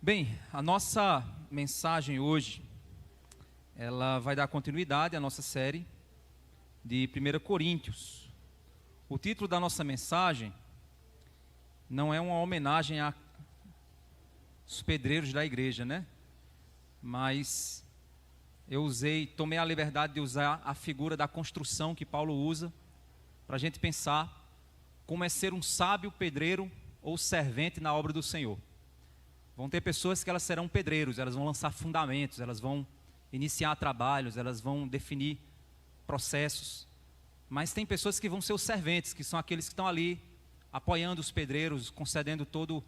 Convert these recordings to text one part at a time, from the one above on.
Bem, a nossa mensagem hoje, ela vai dar continuidade à nossa série de 1 Coríntios. O título da nossa mensagem não é uma homenagem aos pedreiros da igreja, né? Mas eu tomei a liberdade de usar a figura da construção que Paulo usa para a gente pensar como é ser um sábio pedreiro ou servente na obra do Senhor. Vão ter pessoas que elas serão pedreiros, elas vão lançar fundamentos, elas vão iniciar trabalhos, elas vão definir processos. Mas tem pessoas que vão ser os serventes, que são aqueles que estão ali apoiando os pedreiros, concedendo todo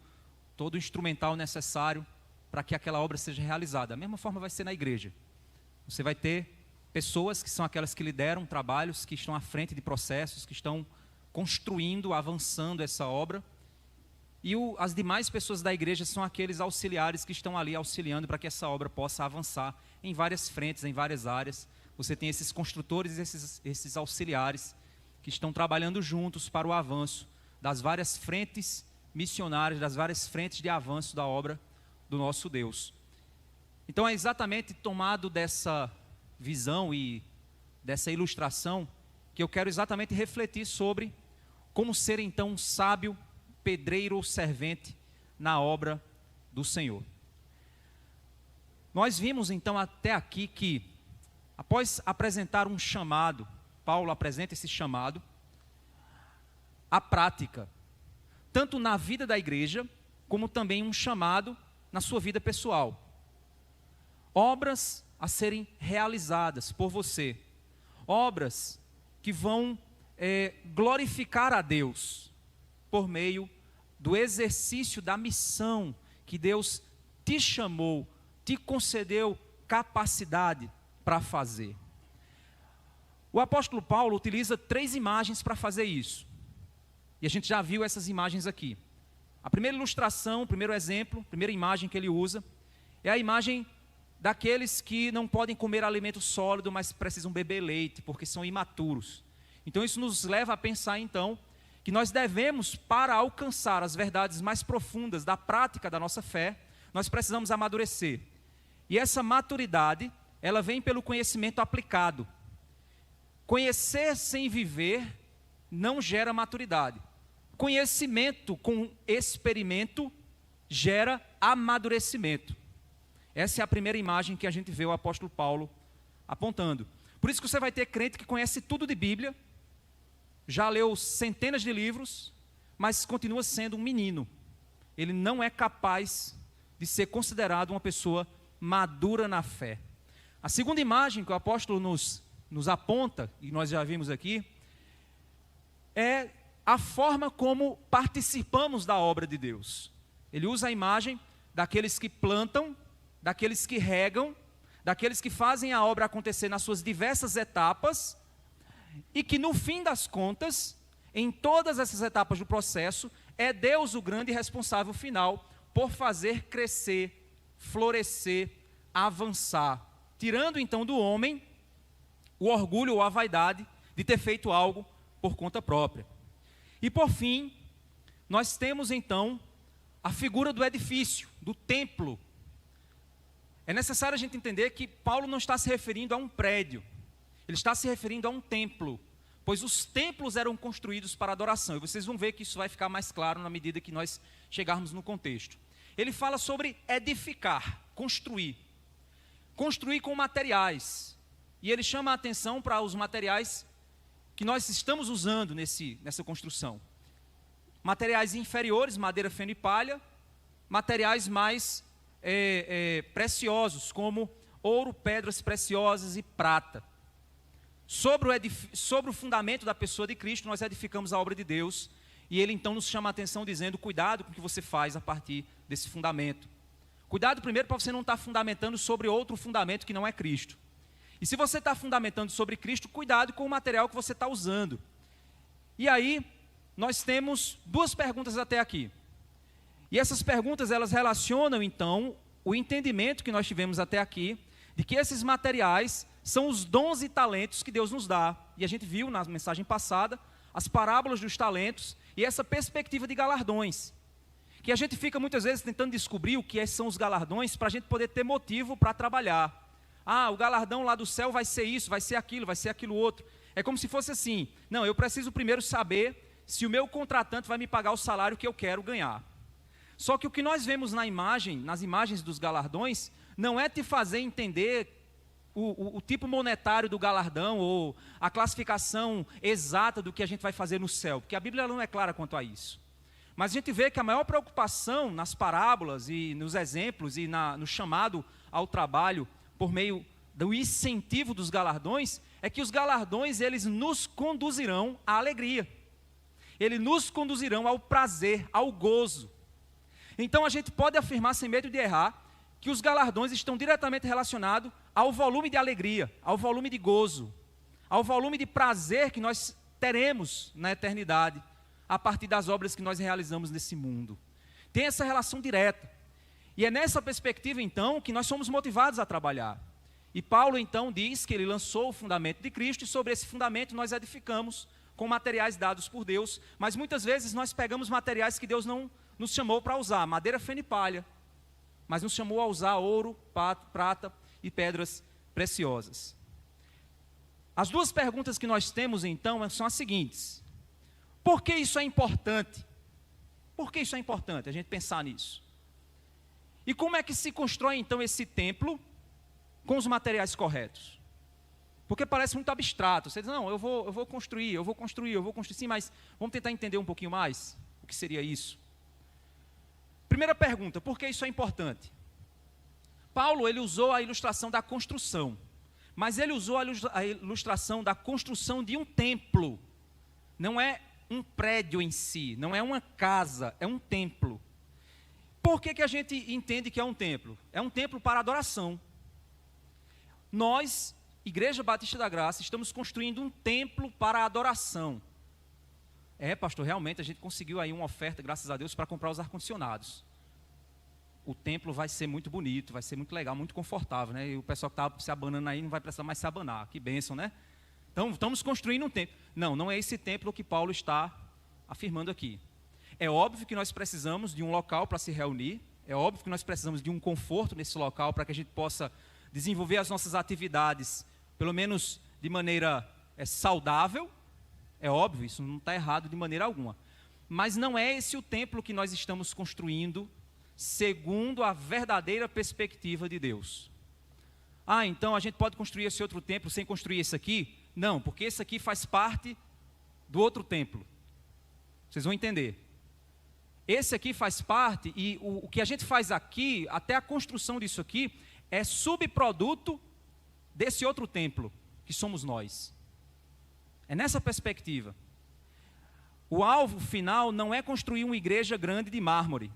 o instrumental necessário para que aquela obra seja realizada. Da mesma forma vai ser na igreja. Você vai ter pessoas que são aquelas que lideram trabalhos, que estão à frente de processos, que estão construindo, avançando essa obra. E as demais pessoas da igreja são aqueles auxiliares que estão ali auxiliando para que essa obra possa avançar em várias frentes, em várias áreas. Você tem esses construtores e esses auxiliares que estão trabalhando juntos para o avanço das várias frentes missionárias, das várias frentes de avanço da obra do nosso Deus. Então é exatamente tomado dessa visão e dessa ilustração que eu quero exatamente refletir sobre como ser então um sábio pedreiro ou servente na obra do Senhor. Nós vimos então até aqui que, após apresentar um chamado, Paulo apresenta esse chamado, a prática, tanto na vida da igreja, como também um chamado na sua vida pessoal. Obras a serem realizadas por você, obras que vão glorificar a Deus, por meio do exercício da missão que Deus te chamou, te concedeu capacidade para fazer. O apóstolo Paulo utiliza 3 imagens para fazer isso. E a gente já viu essas imagens aqui. A primeira ilustração, o primeiro exemplo, a primeira imagem que ele usa, é a imagem daqueles que não podem comer alimento sólido, mas precisam beber leite, porque são imaturos. Então isso nos leva a pensar então, que nós devemos, para alcançar as verdades mais profundas da prática da nossa fé, nós precisamos amadurecer. E essa maturidade, ela vem pelo conhecimento aplicado. Conhecer sem viver não gera maturidade. Conhecimento com experimento gera amadurecimento. Essa é a primeira imagem que a gente vê o apóstolo Paulo apontando. Por isso que você vai ter crente que conhece tudo de Bíblia, já leu centenas de livros, mas continua sendo um menino. Ele não é capaz de ser considerado uma pessoa madura na fé. A segunda imagem que o apóstolo nos aponta, e nós já vimos aqui, é a forma como participamos da obra de Deus. Ele usa a imagem daqueles que plantam, daqueles que regam, daqueles que fazem a obra acontecer nas suas diversas etapas, e que no fim das contas, em todas essas etapas do processo, é Deus o grande responsável final por fazer crescer, florescer, avançar, tirando então do homem o orgulho ou a vaidade de ter feito algo por conta própria. E por fim, nós temos então a figura do edifício, do templo. É necessário a gente entender que Paulo não está se referindo a um prédio, ele está se referindo a um templo, pois os templos eram construídos para adoração, e vocês vão ver que isso vai ficar mais claro na medida que nós chegarmos no contexto. Ele fala sobre edificar, construir com materiais, e ele chama a atenção para os materiais que nós estamos usando nessa construção. Materiais inferiores, madeira, feno e palha, materiais mais preciosos, como ouro, pedras preciosas e prata. Sobre o fundamento da pessoa de Cristo, nós edificamos a obra de Deus, e ele então nos chama a atenção dizendo, cuidado com o que você faz a partir desse fundamento. Cuidado primeiro para você não estar fundamentando sobre outro fundamento que não é Cristo. E se você está fundamentando sobre Cristo, cuidado com o material que você está usando. E aí, nós temos 2 perguntas até aqui. E essas perguntas, elas relacionam então o entendimento que nós tivemos até aqui, de que esses materiais são os dons e talentos que Deus nos dá. E a gente viu na mensagem passada as parábolas dos talentos e essa perspectiva de galardões. que a gente fica muitas vezes tentando descobrir o que são os galardões para a gente poder ter motivo para trabalhar. Ah, o galardão lá do céu vai ser isso, vai ser aquilo outro. É como se fosse assim, não, eu preciso primeiro saber se o meu contratante vai me pagar o salário que eu quero ganhar. Só que o que nós vemos nas imagens dos galardões, não é te fazer entender o tipo monetário do galardão ou a classificação exata do que a gente vai fazer no céu, porque a Bíblia não é clara quanto a isso. Mas a gente vê que a maior preocupação nas parábolas e nos exemplos e no chamado ao trabalho por meio do incentivo dos galardões, é que os galardões eles nos conduzirão à alegria. Eles nos conduzirão ao prazer, ao gozo. Então a gente pode afirmar sem medo de errar que os galardões estão diretamente relacionados ao volume de alegria, ao volume de gozo, ao volume de prazer que nós teremos na eternidade, a partir das obras que nós realizamos nesse mundo. Tem essa relação direta. E é nessa perspectiva, então, que nós somos motivados a trabalhar. E Paulo, então, diz que ele lançou o fundamento de Cristo, e sobre esse fundamento nós edificamos com materiais dados por Deus, mas muitas vezes nós pegamos materiais que Deus não nos chamou para usar, madeira, feno e palha, mas nos chamou a usar ouro, prata e pedras preciosas. As duas perguntas que nós temos, então, são as seguintes. Por que isso é importante? Por que isso é importante, a gente pensar nisso? E como é que se constrói, então, esse templo com os materiais corretos? Porque parece muito abstrato. Você diz, não, eu vou construir, sim, mas vamos tentar entender um pouquinho mais o que seria isso. Primeira pergunta, por que isso é importante? Paulo, ele usou a ilustração da construção, mas ele usou a ilustração da construção de um templo. Não é um prédio em si, não é uma casa, é um templo. Por que a gente entende que é um templo? É um templo para adoração. Nós, Igreja Batista da Graça, estamos construindo um templo para adoração. Pastor, realmente a gente conseguiu aí uma oferta, graças a Deus, para comprar os ar-condicionados. O templo vai ser muito bonito, vai ser muito legal, muito confortável, né? E o pessoal que está se abanando aí não vai precisar mais se abanar. Que bênção, né? Então, estamos construindo um templo. Não é esse templo que Paulo está afirmando aqui. É óbvio que nós precisamos de um local para se reunir, é óbvio que nós precisamos de um conforto nesse local para que a gente possa desenvolver as nossas atividades, pelo menos de maneira saudável. É óbvio, isso não está errado de maneira alguma. Mas não é esse o templo que nós estamos construindo segundo a verdadeira perspectiva de Deus. Então a gente pode construir esse outro templo sem construir esse aqui? Não, porque esse aqui faz parte do outro templo. Vocês vão entender. Esse aqui faz parte, e o que a gente faz aqui, até a construção disso aqui, é subproduto desse outro templo, que somos nós. É nessa perspectiva. O alvo final não é construir uma igreja grande de mármore,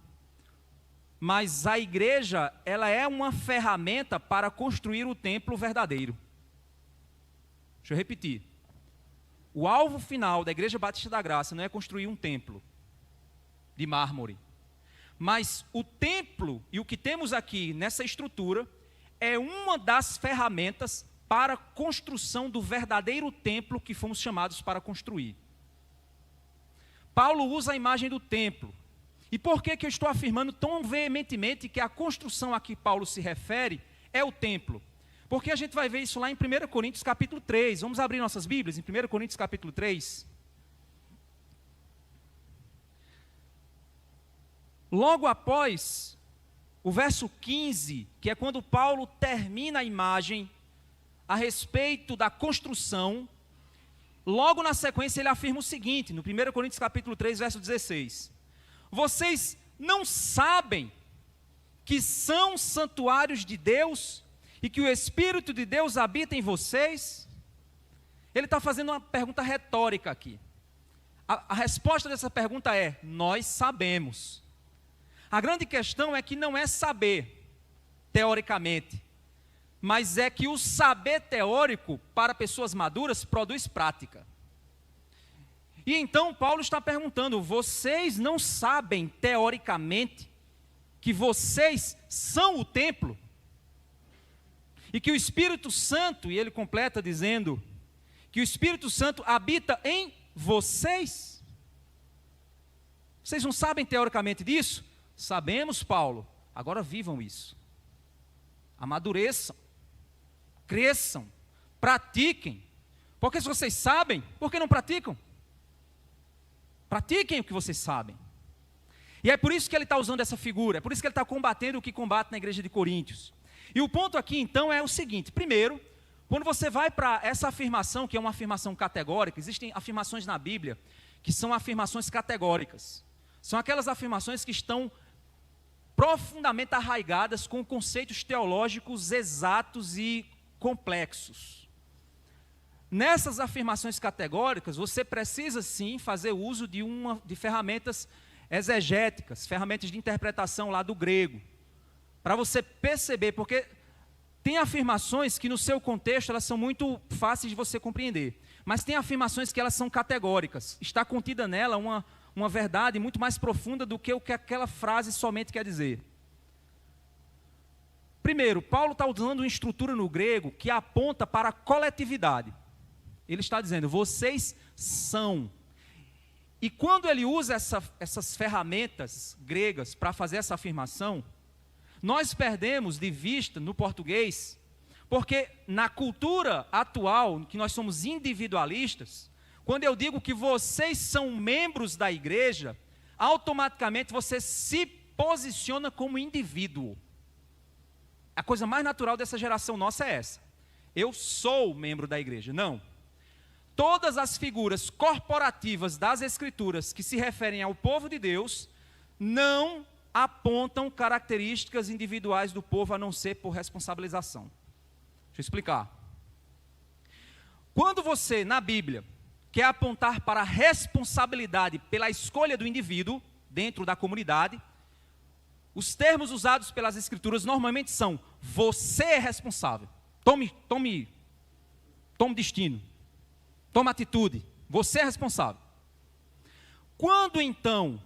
mas a igreja, ela é uma ferramenta para construir o templo verdadeiro. Deixa eu repetir. O alvo final da Igreja Batista da Graça não é construir um templo de mármore, mas o templo e o que temos aqui nessa estrutura é uma das ferramentas para a construção do verdadeiro templo que fomos chamados para construir. Paulo usa a imagem do templo. E por que eu estou afirmando tão veementemente que a construção a que Paulo se refere é o templo? Porque a gente vai ver isso lá em 1 Coríntios capítulo 3. Vamos abrir nossas Bíblias em 1 Coríntios capítulo 3. Logo após o verso 15, que é quando Paulo termina a imagem a respeito da construção, logo na sequência ele afirma o seguinte, no 1 Coríntios capítulo 3, verso 16. Vocês não sabem que são santuários de Deus e que o Espírito de Deus habita em vocês? Ele está fazendo uma pergunta retórica aqui. A resposta dessa pergunta é: nós sabemos. A grande questão é que não é saber, teoricamente, mas é que o saber teórico, para pessoas maduras, produz prática. E então Paulo está perguntando: vocês não sabem, teoricamente, que vocês são o templo? E que o Espírito Santo, e ele completa dizendo, que o Espírito Santo habita em vocês? Vocês não sabem teoricamente disso? Sabemos, Paulo. Agora vivam isso. Amadureçam. Cresçam. Pratiquem. Porque se vocês sabem, por que não praticam? Pratiquem o que vocês sabem. E é por isso que ele está usando essa figura. É por isso que ele está combatendo o que combate na igreja de Coríntios. E o ponto aqui, então, é o seguinte. Primeiro, quando você vai para essa afirmação, que é uma afirmação categórica, existem afirmações na Bíblia que são afirmações categóricas. São aquelas afirmações que estão profundamente arraigadas com conceitos teológicos exatos e complexos. Nessas afirmações categóricas, você precisa sim fazer uso de ferramentas exegéticas, ferramentas de interpretação lá do grego, para você perceber, porque tem afirmações que no seu contexto elas são muito fáceis de você compreender, mas tem afirmações que elas são categóricas, está contida nela uma verdade muito mais profunda do que o que aquela frase somente quer dizer. Primeiro, Paulo está usando uma estrutura no grego que aponta para a coletividade. Ele está dizendo, vocês são. E quando ele usa essas ferramentas gregas para fazer essa afirmação, nós perdemos de vista no português, porque na cultura atual, que nós somos individualistas, quando eu digo que vocês são membros da igreja, automaticamente você se posiciona como indivíduo. A coisa mais natural dessa geração nossa é essa. Eu sou membro da igreja. Não. Todas as figuras corporativas das Escrituras que se referem ao povo de Deus não apontam características individuais do povo, a não ser por responsabilização. Deixa eu explicar. Quando você, na Bíblia, quer apontar para a responsabilidade pela escolha do indivíduo dentro da comunidade, os termos usados pelas Escrituras normalmente são: você é responsável, tome destino, tome atitude, você é responsável. Quando então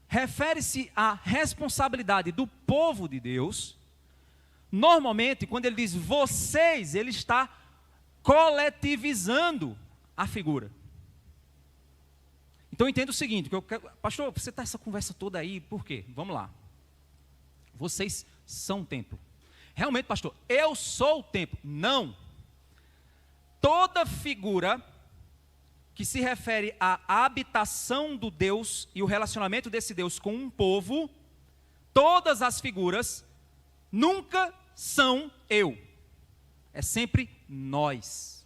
refere-se à responsabilidade do povo de Deus, normalmente quando ele diz vocês, ele está coletivizando a figura. Então entenda o seguinte, pastor, você está essa conversa toda aí, por quê? Vamos lá. Vocês são o templo. Realmente, pastor, eu sou o templo. Não. Toda figura que se refere à habitação do Deus e o relacionamento desse Deus com um povo, todas as figuras nunca são eu. É sempre nós.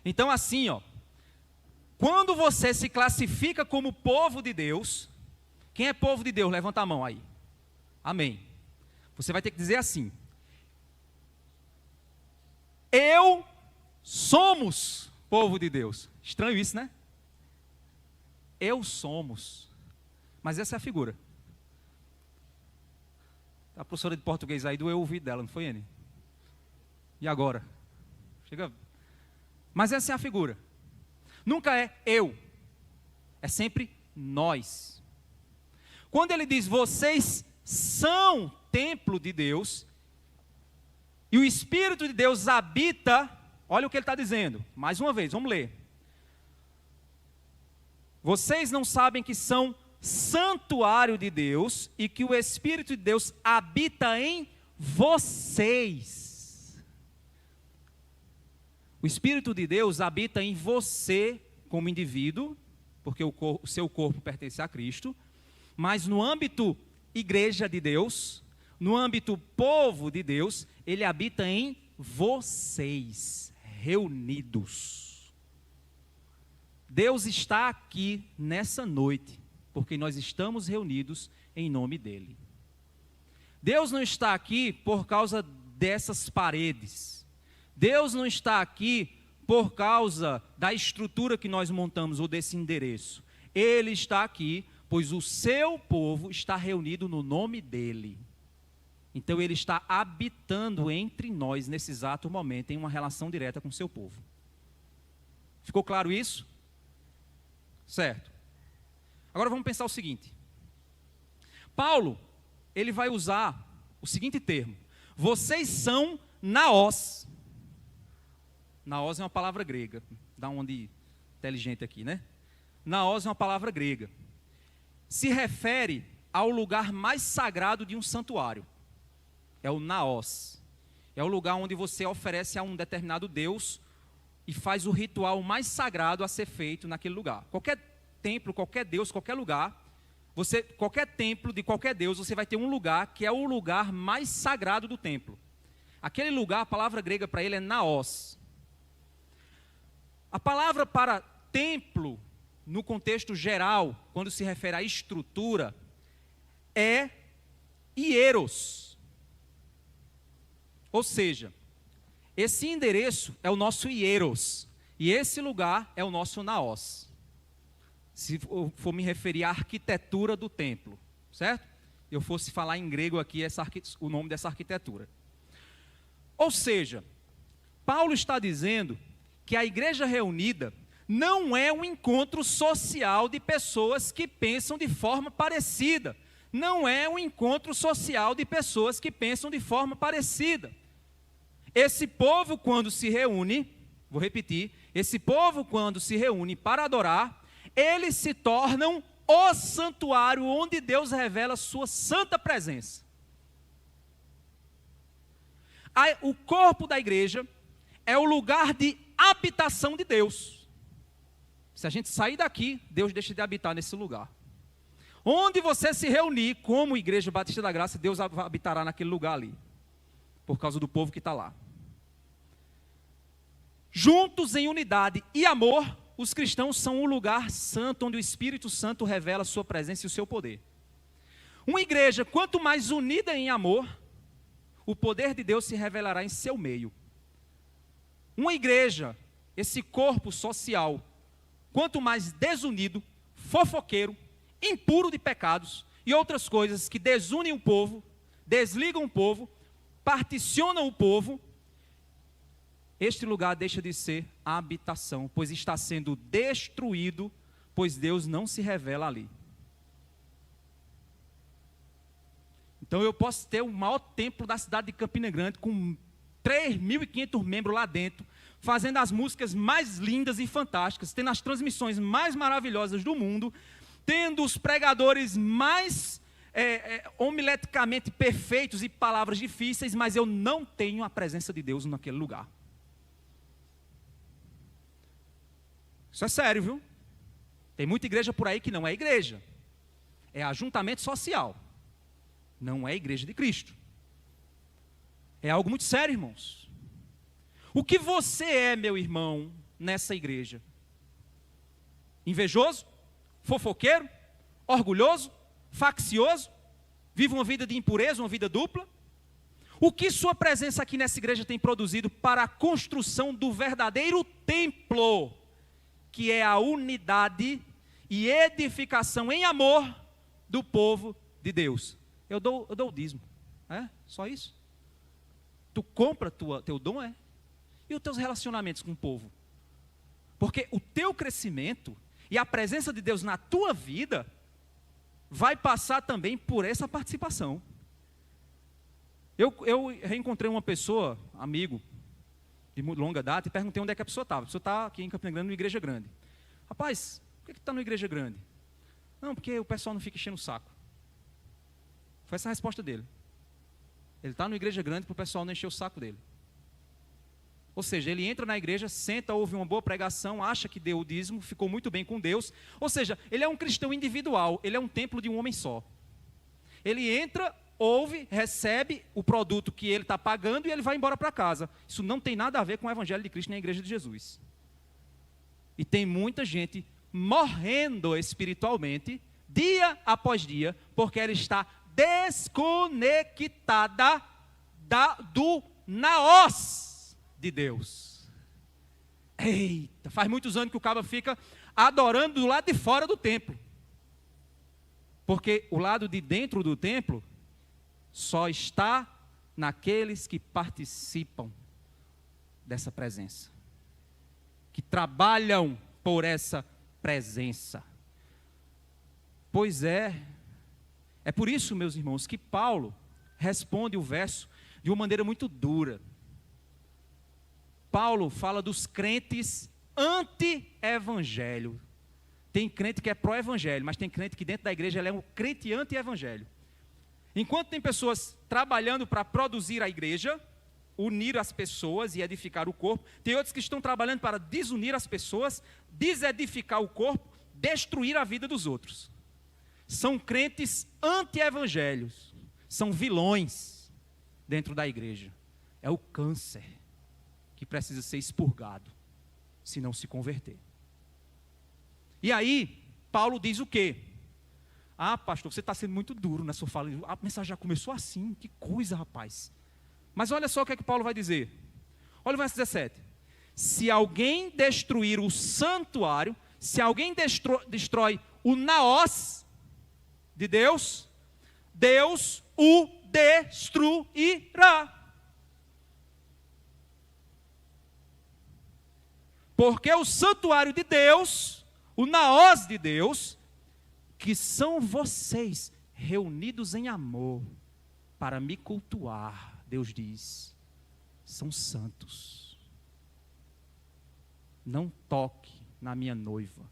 Então assim, quando você se classifica como povo de Deus, quem é povo de Deus? Levanta a mão aí. Amém. Você vai ter que dizer assim: eu somos povo de Deus. Estranho isso, né? Eu somos. Mas essa é a figura. A professora de português aí doeu o ouvido dela, não foi, Anne? E agora? Chega. Mas essa é a figura. Nunca é eu. É sempre nós. Quando ele diz vocês são templo de Deus, e o Espírito de Deus habita, olha o que ele está dizendo, mais uma vez, vamos ler. Vocês não sabem que são santuário de Deus, e que o Espírito de Deus habita em vocês. O Espírito de Deus habita em você como indivíduo, porque o seu corpo pertence a Cristo, mas no âmbito igreja de Deus, no âmbito povo de Deus, ele habita em vocês, reunidos. Deus está aqui nessa noite, porque nós estamos reunidos em nome dele. Deus não está aqui por causa dessas paredes. Deus não está aqui por causa da estrutura que nós montamos ou desse endereço. Ele está aqui pois o seu povo está reunido no nome dele. Então ele está habitando entre nós nesse exato momento, em uma relação direta com o seu povo. Ficou claro isso? Certo. Agora vamos pensar o seguinte. Paulo, ele vai usar o seguinte termo: vocês são naós. Naós é uma palavra grega. Dá uma de inteligente aqui, né? Naós é uma palavra grega. Se refere ao lugar mais sagrado de um santuário. É o naos. É o lugar onde você oferece a um determinado Deus e faz o ritual mais sagrado a ser feito naquele lugar. Qualquer templo, qualquer Deus, qualquer lugar, qualquer templo de qualquer Deus, você vai ter um lugar que é o lugar mais sagrado do templo. Aquele lugar, a palavra grega para ele é naos. A palavra para templo, no contexto geral, quando se refere à estrutura, é hieros. Ou seja, esse endereço é o nosso hieros, e esse lugar é o nosso naos. Se eu for me referir à arquitetura do templo, certo? Eu fosse falar em grego aqui o nome dessa arquitetura. Ou seja, Paulo está dizendo que a igreja reunida não é um encontro social de pessoas que pensam de forma parecida. Não é um encontro social de pessoas que pensam de forma parecida. Esse povo, quando se reúne, vou repetir, esse povo, quando se reúne para adorar, eles se tornam o santuário onde Deus revela sua santa presença. O corpo da igreja é o lugar de habitação de Deus. Se a gente sair daqui, Deus deixa de habitar nesse lugar. Onde você se reunir como Igreja Batista da Graça, Deus habitará naquele lugar ali, por causa do povo que está lá. Juntos em unidade e amor, os cristãos são o lugar santo onde o Espírito Santo revela a sua presença e o seu poder. Uma igreja, quanto mais unida em amor, o poder de Deus se revelará em seu meio. Uma igreja, esse corpo social, quanto mais desunido, fofoqueiro, impuro de pecados e outras coisas que desunem o povo, desligam o povo, particionam o povo, este lugar deixa de ser habitação, pois está sendo destruído, pois Deus não se revela ali. Então eu posso ter o maior templo da cidade de Campina Grande, com 3.500 membros lá dentro, fazendo as músicas mais lindas e fantásticas, tendo as transmissões mais maravilhosas do mundo, tendo os pregadores mais homileticamente perfeitos e palavras difíceis, mas eu não tenho a presença de Deus naquele lugar. Isso é sério, viu? Tem muita igreja por aí que não é igreja. É ajuntamento social. Não é igreja de Cristo. É algo muito sério, irmãos. O que você é, meu irmão, nessa igreja? Invejoso? Fofoqueiro? Orgulhoso? Faccioso? Vive uma vida de impureza, uma vida dupla? O que sua presença aqui nessa igreja tem produzido para a construção do verdadeiro templo, que é a unidade e edificação em amor do povo de Deus? Eu dou o dízimo. É? Só isso? Tu compra teu dom, é? E os teus relacionamentos com o povo? Porque o teu crescimento e a presença de Deus na tua vida vai passar também por essa participação. Eu reencontrei uma pessoa, amigo, de longa data, e perguntei onde é que a pessoa estava. A pessoa está aqui em Campina Grande, numa igreja grande. Rapaz, por que está numa igreja grande? Não, porque o pessoal não fica enchendo o saco. Foi essa a resposta dele. Ele está numa igreja grande para o pessoal não encher o saco dele. Ou seja, ele entra na igreja, senta, ouve uma boa pregação, acha que deu o dízimo, ficou muito bem com Deus. Ou seja, ele é um cristão individual, ele é um templo de um homem só. Ele entra, ouve, recebe o produto que ele está pagando e ele vai embora para casa. Isso não tem nada a ver com o Evangelho de Cristo nem a igreja de Jesus. E tem muita gente morrendo espiritualmente, dia após dia, porque ela está desconectada do naos de Deus. Eita, faz muitos anos que o cabo fica adorando do lado de fora do templo. Porque o lado de dentro do templo só está naqueles que participam dessa presença, que trabalham por essa presença. Pois é por isso, meus irmãos, que Paulo responde o verso de uma maneira muito dura. Paulo fala dos crentes anti-evangelho. Tem crente que é pró-evangelho, mas tem crente que dentro da igreja ele é um crente anti-evangelho. Enquanto tem pessoas trabalhando para produzir a igreja, unir as pessoas e edificar o corpo, tem outros que estão trabalhando para desunir as pessoas, desedificar o corpo, destruir a vida dos outros. São crentes anti-evangelhos, são vilões dentro da igreja. É o câncer que precisa ser expurgado, se não se converter. E aí, Paulo diz o quê? Ah, pastor, você está sendo muito duro na sua fala. A mensagem já começou assim, que coisa, rapaz. Mas olha só o que é que Paulo vai dizer. Olha o verso 17. Se alguém destruir o santuário, se alguém destrói o naós de Deus, Deus o destruirá. Porque o santuário de Deus, o naós de Deus, que são vocês reunidos em amor para me cultuar, Deus diz, são santos. Não toque na minha noiva,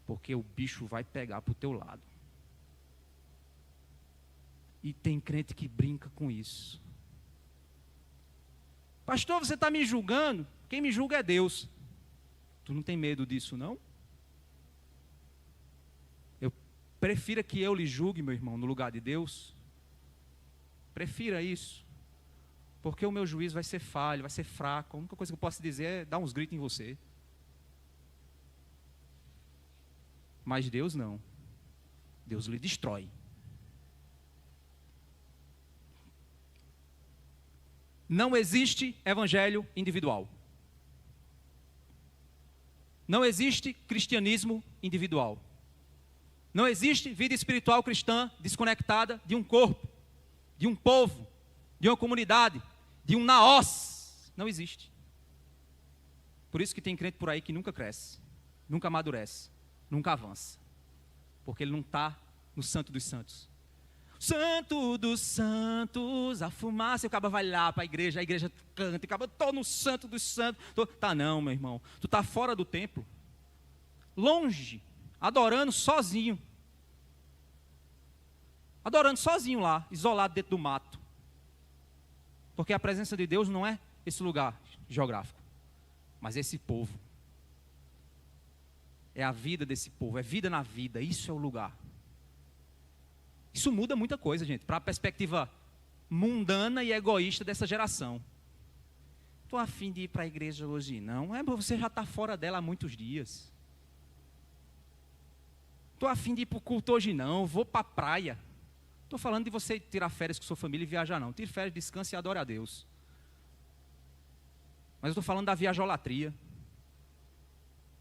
porque o bicho vai pegar para o teu lado. E tem crente que brinca com isso. Pastor, você está me julgando? Quem me julga é Deus. Tu não tem medo disso, não? Eu prefiro que eu lhe julgue, meu irmão, no lugar de Deus. Prefira isso. Porque o meu juízo vai ser falho, vai ser fraco. A única coisa que eu posso dizer é dar uns gritos em você. Mas Deus não. Deus lhe destrói. Não existe evangelho individual. Não existe cristianismo individual. Não existe vida espiritual cristã desconectada de um corpo, de um povo, de uma comunidade, de um naós. Não existe. Por isso que tem crente por aí que nunca cresce, nunca amadurece, nunca avança. Porque ele não está no santo dos santos. Santo dos santos, a fumaça, e o cabo vai lá para a igreja canta, e o cabo, estou no santo dos santos. Tá não, meu irmão, tu está fora do templo, longe, adorando sozinho lá, isolado dentro do mato. Porque a presença de Deus não é esse lugar geográfico, mas esse povo. É a vida desse povo, é vida na vida, isso é o lugar. Isso muda muita coisa, gente, para a perspectiva mundana e egoísta dessa geração. Estou a fim de ir para a igreja hoje, não. Você já está fora dela há muitos dias. Estou a fim de ir para o culto hoje, não. Vou para a praia. Estou falando de você tirar férias com sua família e viajar, não. Tire férias, descanse e adore a Deus. Mas eu estou falando da viajolatria.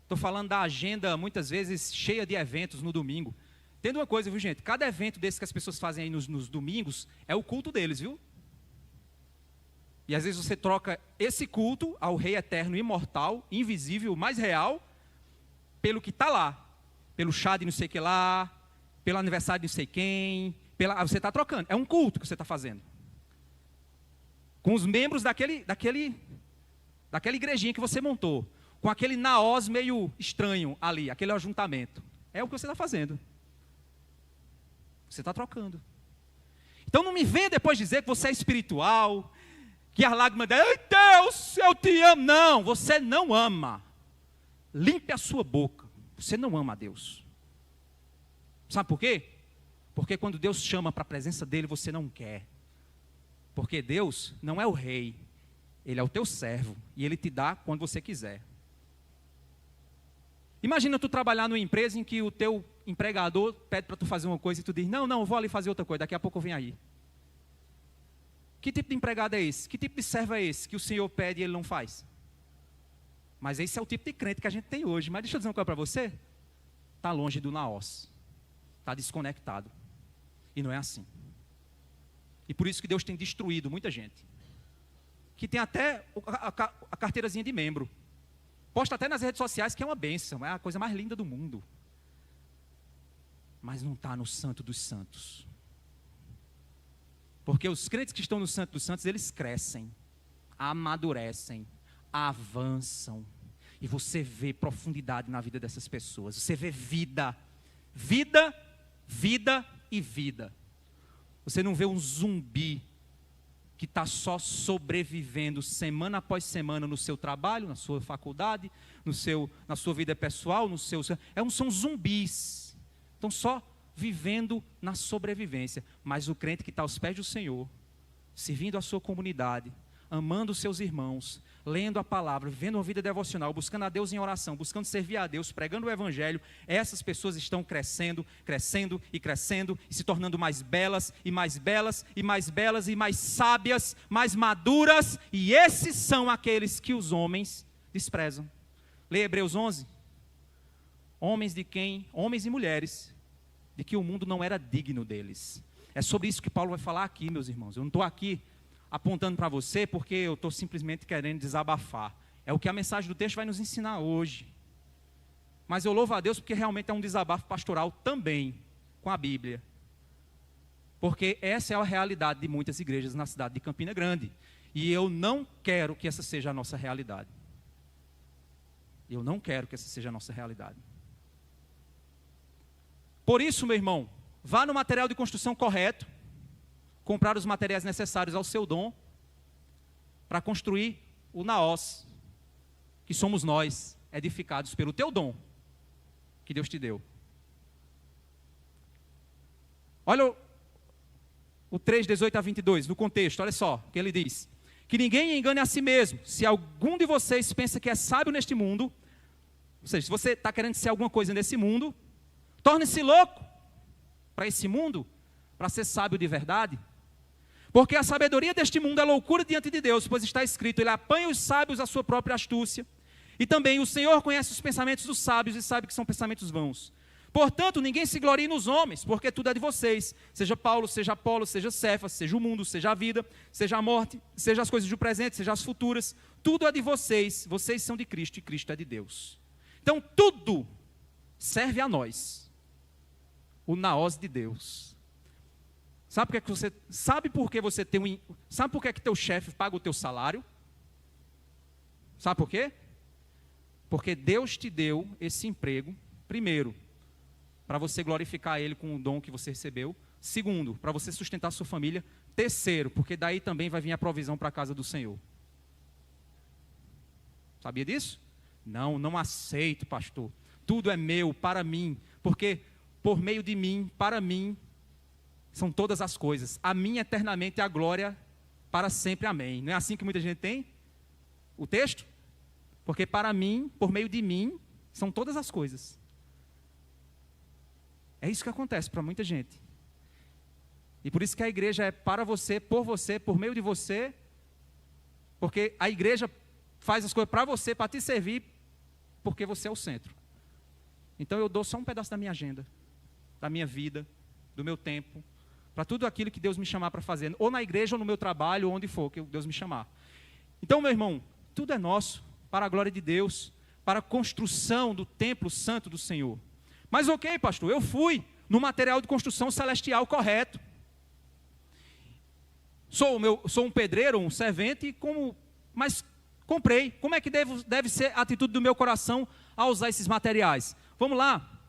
Estou falando da agenda, muitas vezes, cheia de eventos no domingo. Entenda uma coisa, viu, gente? Cada evento desse que as pessoas fazem aí nos domingos é o culto deles, viu? E às vezes você troca esse culto ao Rei Eterno, Imortal, Invisível, mais real, pelo que está lá. Pelo chá de não sei o que lá, pelo aniversário de não sei quem. Você está trocando. É um culto que você está fazendo. Com os membros daquela igrejinha que você montou. Com aquele naós meio estranho ali, aquele ajuntamento. É o que você está fazendo. Você está trocando. Então não me venha depois dizer que você é espiritual, que as lágrimas dela, ai Deus, eu te amo. Não, você não ama. Limpe a sua boca. Você não ama a Deus. Sabe por quê? Porque quando Deus chama para a presença dele, você não quer. Porque Deus não é o rei. Ele é o teu servo. E ele te dá quando você quiser. Imagina tu trabalhar numa empresa em que o teu empregador pede para tu fazer uma coisa e tu diz, não, eu vou ali fazer outra coisa, daqui a pouco eu venho aí. Que tipo de empregado é esse? Que tipo de servo é esse que o Senhor pede e ele não faz? Mas esse é o tipo de crente que a gente tem hoje. Mas deixa eu dizer uma coisa para você. Está longe do naós. Está desconectado. E não é assim. E por isso que Deus tem destruído muita gente. Que tem até a carteirazinha de membro. Posta até nas redes sociais que é uma bênção. É a coisa mais linda do mundo. Mas não está no santo dos santos. Porque os crentes que estão no santo dos santos, eles crescem, amadurecem, avançam. E você vê profundidade na vida dessas pessoas. Você vê vida. Vida, vida e vida. Você não vê um zumbi que está só sobrevivendo semana após semana no seu trabalho, na sua faculdade, na sua vida pessoal, são zumbis. Estão só vivendo na sobrevivência. Mas o crente que está aos pés do Senhor, servindo a sua comunidade, amando os seus irmãos, lendo a palavra, vivendo uma vida devocional, buscando a Deus em oração, buscando servir a Deus, pregando o Evangelho, essas pessoas estão crescendo, crescendo e crescendo, e se tornando mais belas, e mais belas, e mais belas, e mais sábias, mais maduras, e esses são aqueles que os homens desprezam. Leia Hebreus 11. Homens e mulheres, de que o mundo não era digno deles. É sobre isso que Paulo vai falar aqui, meus irmãos. Eu não estou aqui apontando para você porque eu estou simplesmente querendo desabafar. É o que a mensagem do texto vai nos ensinar hoje. Mas eu louvo a Deus porque realmente é um desabafo pastoral também com a Bíblia. Porque essa é a realidade de muitas igrejas na cidade de Campina Grande. E eu não quero que essa seja a nossa realidade. Eu não quero que essa seja a nossa realidade. Por isso, meu irmão, vá no material de construção correto, comprar os materiais necessários ao seu dom, para construir o naós, que somos nós, edificados pelo teu dom, que Deus te deu. Olha o 3, 18 a 22, no contexto, olha só, que ele diz: que ninguém engane a si mesmo. Se algum de vocês pensa que é sábio neste mundo, ou seja, se você está querendo ser alguma coisa nesse mundo, torne-se louco para esse mundo, para ser sábio de verdade. Porque a sabedoria deste mundo é loucura diante de Deus, pois está escrito: ele apanha os sábios à sua própria astúcia. E também o Senhor conhece os pensamentos dos sábios e sabe que são pensamentos vãos. Portanto, ninguém se glorie nos homens, porque tudo é de vocês. Seja Paulo, seja Apolo, seja Cefas, seja o mundo, seja a vida, seja a morte, seja as coisas do presente, seja as futuras. Tudo é de vocês. Vocês são de Cristo e Cristo é de Deus. Então, tudo serve a nós. O naós de Deus. Sabe por que você tem sabe por que teu chefe paga o teu salário? Sabe por quê? Porque Deus te deu esse emprego, primeiro, para você glorificar Ele com o dom que você recebeu. Segundo, para você sustentar a sua família. Terceiro, porque daí também vai vir a provisão para a casa do Senhor. Sabia disso? Não aceito, pastor. Tudo é meu, para mim, porque por meio de mim, para mim, são todas as coisas. A mim eternamente a glória para sempre, amém. Não é assim que muita gente tem o texto? Porque para mim, por meio de mim, são todas as coisas. É isso que acontece para muita gente. E por isso que a igreja é para você, por meio de você, porque a igreja faz as coisas para você, para te servir, porque você é o centro. Então eu dou só um pedaço da minha agenda, da minha vida, do meu tempo, para tudo aquilo que Deus me chamar para fazer, ou na igreja, ou no meu trabalho, ou onde for que Deus me chamar. Então, meu irmão, tudo é nosso, para a glória de Deus, para a construção do templo santo do Senhor. Mas ok, pastor, eu fui no material de construção celestial correto. Sou um pedreiro, um servente, mas comprei. Como é que deve ser a atitude do meu coração ao usar esses materiais? Vamos lá.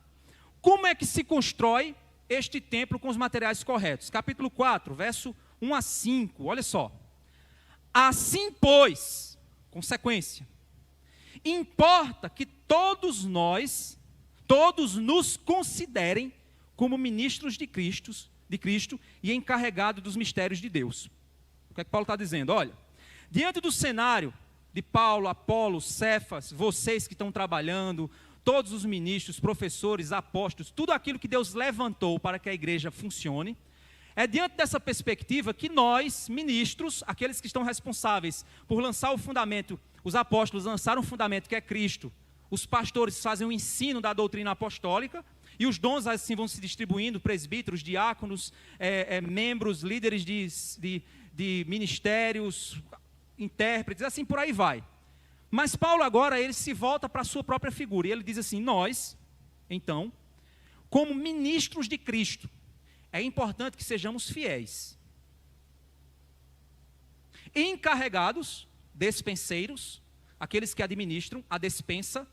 Como é que se constrói este templo com os materiais corretos? Capítulo 4, verso 1 a 5, olha só. Assim, pois, consequência, importa que todos nos considerem como ministros de Cristo e encarregados dos mistérios de Deus. O que é que Paulo está dizendo? Olha, diante do cenário de Paulo, Apolo, Cefas, vocês que estão trabalhando, todos os ministros, professores, apóstolos, tudo aquilo que Deus levantou para que a igreja funcione, é diante dessa perspectiva que nós, ministros, aqueles que estão responsáveis por lançar o fundamento, os apóstolos lançaram o fundamento que é Cristo, os pastores fazem o ensino da doutrina apostólica, e os dons assim vão se distribuindo, presbíteros, diáconos, membros, líderes de ministérios, intérpretes, assim por aí vai. Mas Paulo agora, ele se volta para a sua própria figura, e ele diz assim: nós, então, como ministros de Cristo, é importante que sejamos fiéis, encarregados, despenseiros, aqueles que administram a despensa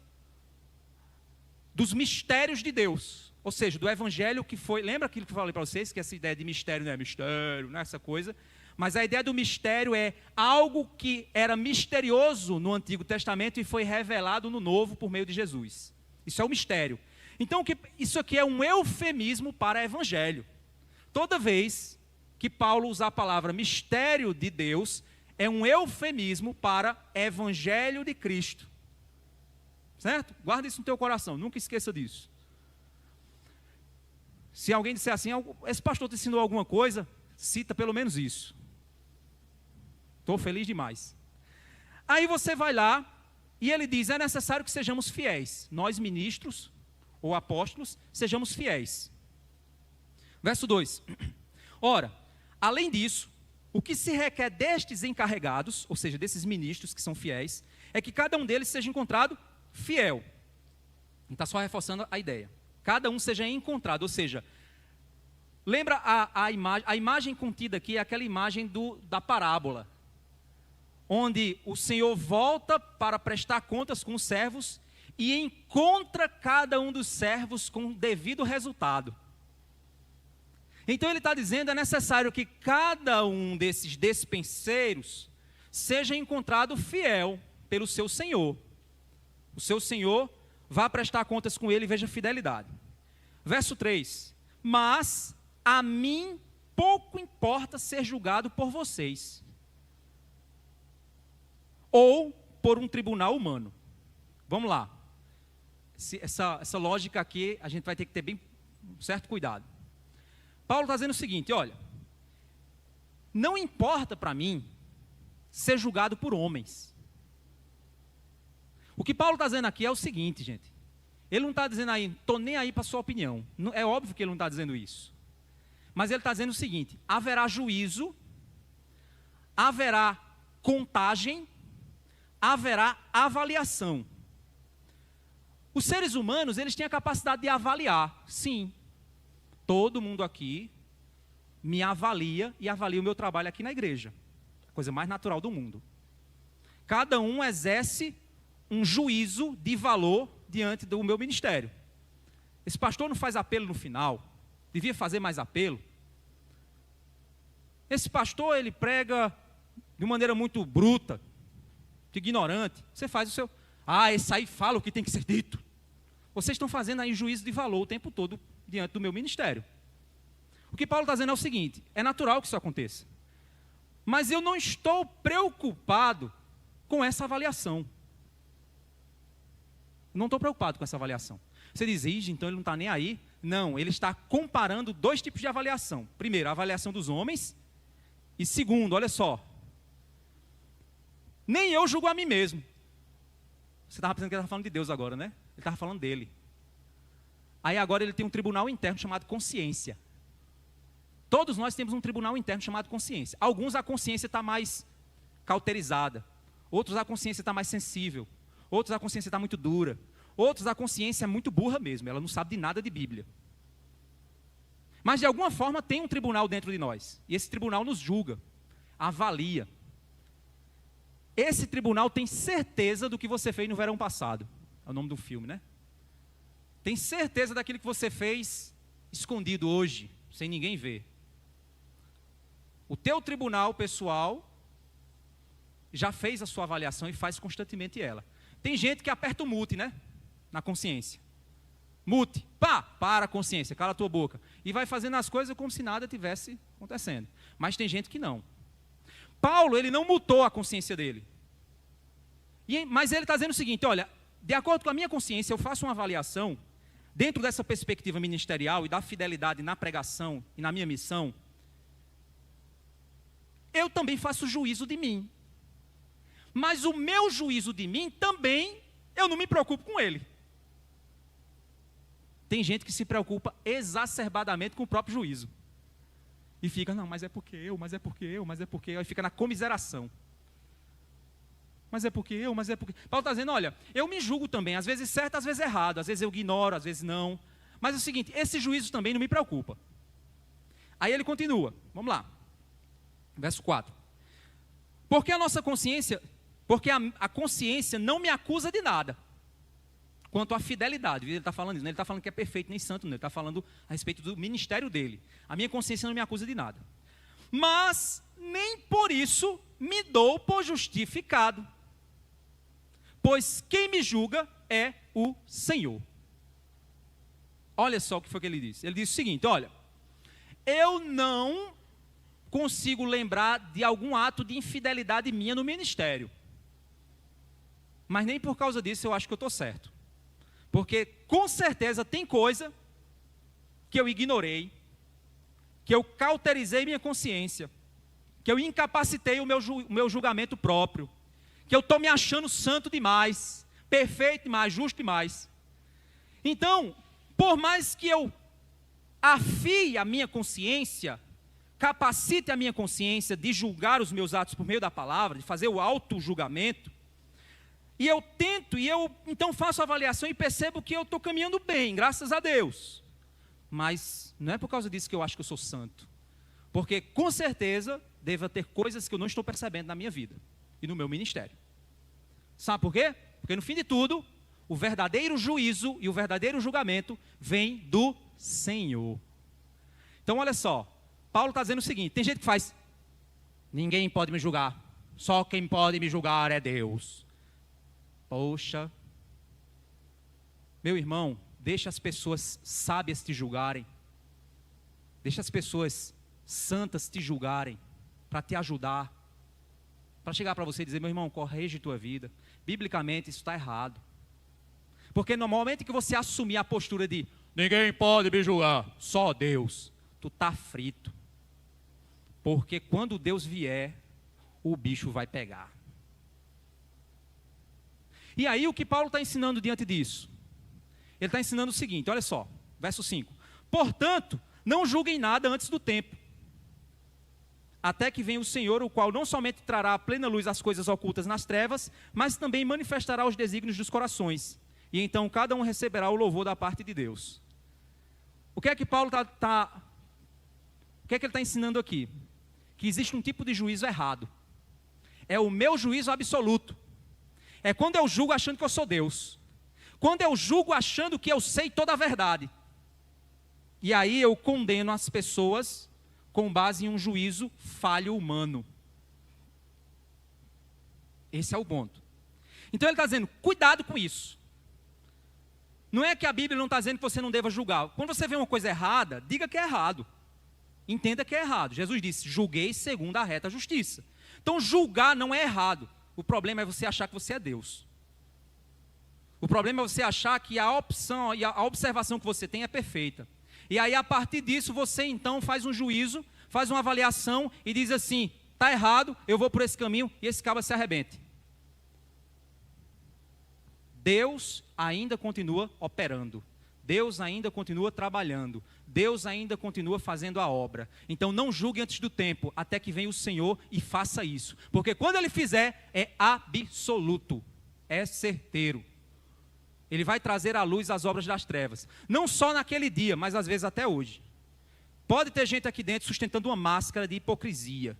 dos mistérios de Deus, ou seja, do evangelho que foi, lembra aquilo que eu falei para vocês, que essa ideia de mistério não é mistério, não é essa coisa, mas a ideia do mistério é algo que era misterioso no Antigo Testamento e foi revelado no Novo por meio de Jesus. Isso é o mistério. Então, isso aqui é um eufemismo para evangelho. Toda vez que Paulo usa a palavra mistério de Deus, é um eufemismo para evangelho de Cristo. Certo? Guarda isso no teu coração, nunca esqueça disso. Se alguém disser assim, esse pastor te ensinou alguma coisa, cita pelo menos isso. Estou feliz demais. Aí você vai lá e ele diz, é necessário que sejamos fiéis. Nós ministros ou apóstolos, sejamos fiéis. Verso 2. Ora, além disso, o que se requer destes encarregados, ou seja, desses ministros que são fiéis, é que cada um deles seja encontrado fiel. Está só reforçando a ideia. Cada um seja encontrado, ou seja, lembra a imagem contida aqui, é aquela imagem da parábola, onde o Senhor volta para prestar contas com os servos e encontra cada um dos servos com o devido resultado. Então ele está dizendo, é necessário que cada um desses despenseiros seja encontrado fiel pelo seu Senhor. O seu Senhor vá prestar contas com ele e veja a fidelidade. Verso 3. Mas a mim pouco importa ser julgado por vocês, ou por um tribunal humano. Vamos lá. Essa lógica aqui, a gente vai ter que ter bem um certo cuidado. Paulo está dizendo o seguinte, olha, não importa para mim ser julgado por homens. O que Paulo está dizendo aqui é o seguinte, gente. Ele não está dizendo aí, estou nem aí para a sua opinião. É óbvio que ele não está dizendo isso. Mas ele está dizendo o seguinte, haverá juízo, haverá contagem, haverá avaliação. Os seres humanos, eles têm a capacidade de avaliar, sim. Todo mundo aqui me avalia e avalia o meu trabalho aqui na igreja. A coisa mais natural do mundo. Cada um exerce um juízo de valor diante do meu ministério. Esse pastor não faz apelo no final, devia fazer mais apelo. Esse pastor, ele prega de maneira muito bruta, ignorante. Você faz o seu, esse aí fala o que tem que ser dito. Vocês estão fazendo aí juízo de valor o tempo todo diante do meu ministério. O que Paulo está dizendo é o seguinte, é natural que isso aconteça. Mas eu não estou preocupado com essa avaliação. Não estou preocupado com essa avaliação. Você diz, então ele não está nem aí. Não, ele está comparando dois tipos de avaliação. Primeiro, a avaliação dos homens. E segundo, olha só. Nem eu julgo a mim mesmo. Você estava pensando que ele estava falando de Deus agora, né? Ele estava falando dele. Aí agora ele tem um tribunal interno chamado consciência. Todos nós temos um tribunal interno chamado consciência. Alguns a consciência está mais cauterizada. Outros a consciência está mais sensível. Outros a consciência está muito dura. Outros a consciência é muito burra mesmo. Ela não sabe de nada de Bíblia. Mas de alguma forma tem um tribunal dentro de nós. E esse tribunal nos julga, avalia. Esse tribunal tem certeza do que você fez no verão passado. É o nome do filme, né? Tem certeza daquilo que você fez escondido hoje, sem ninguém ver. O teu tribunal pessoal já fez a sua avaliação e faz constantemente ela. Tem gente que aperta o mute, né? Na consciência. Mute. Para a consciência, cala a tua boca. E vai fazendo as coisas como se nada tivesse acontecendo. Mas tem gente que não. Paulo, ele não mutou a consciência dele. Mas ele está dizendo o seguinte, olha, de acordo com a minha consciência, eu faço uma avaliação, dentro dessa perspectiva ministerial e da fidelidade na pregação e na minha missão, eu também faço juízo de mim. Mas o meu juízo de mim também, eu não me preocupo com ele. Tem gente que se preocupa exacerbadamente com o próprio juízo. E fica, não, mas é porque eu, mas é porque eu, mas é porque eu. Aí fica na comiseração. Mas é porque eu, mas é porque... Paulo está dizendo, olha, eu me julgo também, às vezes certo, às vezes errado, às vezes eu ignoro, às vezes não. Mas é o seguinte, esse juízo também não me preocupa. Aí ele continua, vamos lá. Verso 4. Porque a nossa consciência Porque a consciência não me acusa de nada. Quanto à fidelidade, ele está falando isso, ele está falando que é perfeito nem santo, ele está falando a respeito do ministério dele. A minha consciência não me acusa de nada. Mas nem por isso me dou por justificado. Pois quem me julga é o Senhor. Olha só o que foi que ele disse. Ele disse o seguinte, olha, eu não consigo lembrar de algum ato de infidelidade minha no ministério. Mas nem por causa disso eu acho que eu estou certo. Porque com certeza tem coisa que eu ignorei, que eu cauterizei minha consciência, que eu incapacitei o meu julgamento próprio, que eu estou me achando santo demais, perfeito demais, justo demais. Então, por mais que eu afie a minha consciência, capacite a minha consciência de julgar os meus atos por meio da palavra, de fazer o auto-julgamento, e eu tento, e eu então faço a avaliação e percebo que eu estou caminhando bem, graças a Deus. Mas não é por causa disso que eu acho que eu sou santo. Porque com certeza deva ter coisas que eu não estou percebendo na minha vida e no meu ministério. Sabe por quê? Porque no fim de tudo, o verdadeiro juízo e o verdadeiro julgamento vem do Senhor. Então olha só, Paulo está dizendo o seguinte, tem gente que faz, ninguém pode me julgar, só quem pode me julgar é Deus. Poxa, meu irmão, deixa as pessoas sábias te julgarem, deixa as pessoas santas te julgarem, para te ajudar, para chegar para você e dizer, meu irmão, corrige tua vida, biblicamente isso está errado, porque no momento que você assumir a postura de, ninguém pode me julgar, só Deus, tu está frito, porque quando Deus vier, o bicho vai pegar. E aí o que Paulo está ensinando diante disso? Ele está ensinando o seguinte, olha só, verso 5. Portanto, não julguem nada antes do tempo, até que venha o Senhor, o qual não somente trará à plena luz as coisas ocultas nas trevas, mas também manifestará os desígnios dos corações. E então cada um receberá o louvor da parte de Deus. O que é que Paulo o que é que ele está ensinando aqui? Que existe um tipo de juízo errado. É o meu juízo absoluto. É quando eu julgo achando que eu sou Deus. Quando eu julgo achando que eu sei toda a verdade. E aí eu condeno as pessoas com base em um juízo falho humano. Esse é o ponto. Então ele está dizendo, cuidado com isso. Não é que a Bíblia não está dizendo que você não deva julgar. Quando você vê uma coisa errada, diga que é errado. Entenda que é errado. Jesus disse, julguei segundo a reta justiça. Então julgar não é errado. O problema é você achar que você é Deus. O problema é você achar que a opção e a observação que você tem é perfeita. E aí, a partir disso, você então faz um juízo, faz uma avaliação e diz assim, está errado, eu vou por esse caminho e esse cabra se arrebente. Deus ainda continua operando. Deus ainda continua trabalhando. Deus ainda continua fazendo a obra. Então não julgue antes do tempo, até que venha o Senhor e faça isso. Porque quando Ele fizer, é absoluto, é certeiro. Ele vai trazer à luz as obras das trevas. Não só naquele dia, mas às vezes até hoje. Pode ter gente aqui dentro sustentando uma máscara de hipocrisia.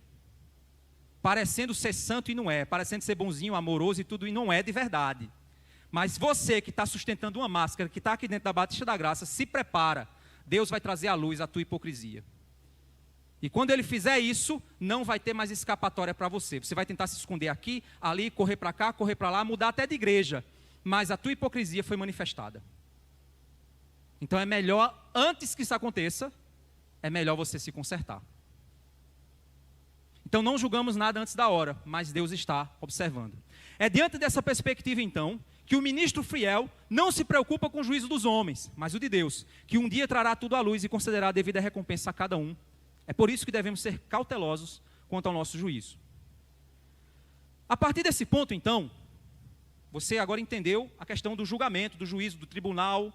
Parecendo ser santo e não é. Parecendo ser bonzinho, amoroso e tudo, e não é de verdade. Mas você que está sustentando uma máscara, que está aqui dentro da Batista da Graça, se prepara. Deus vai trazer à luz a tua hipocrisia. E quando Ele fizer isso, não vai ter mais escapatória para você. Você vai tentar se esconder aqui, ali, correr para cá, correr para lá, mudar até de igreja. Mas a tua hipocrisia foi manifestada. Então é melhor, antes que isso aconteça, é melhor você se consertar. Então não julgamos nada antes da hora, mas Deus está observando. É diante dessa perspectiva então, que o ministro fiel não se preocupa com o juízo dos homens, mas o de Deus, que um dia trará tudo à luz e concederá a devida recompensa a cada um. É por isso que devemos ser cautelosos quanto ao nosso juízo. A partir desse ponto então, você agora entendeu a questão do julgamento, do juízo, do tribunal,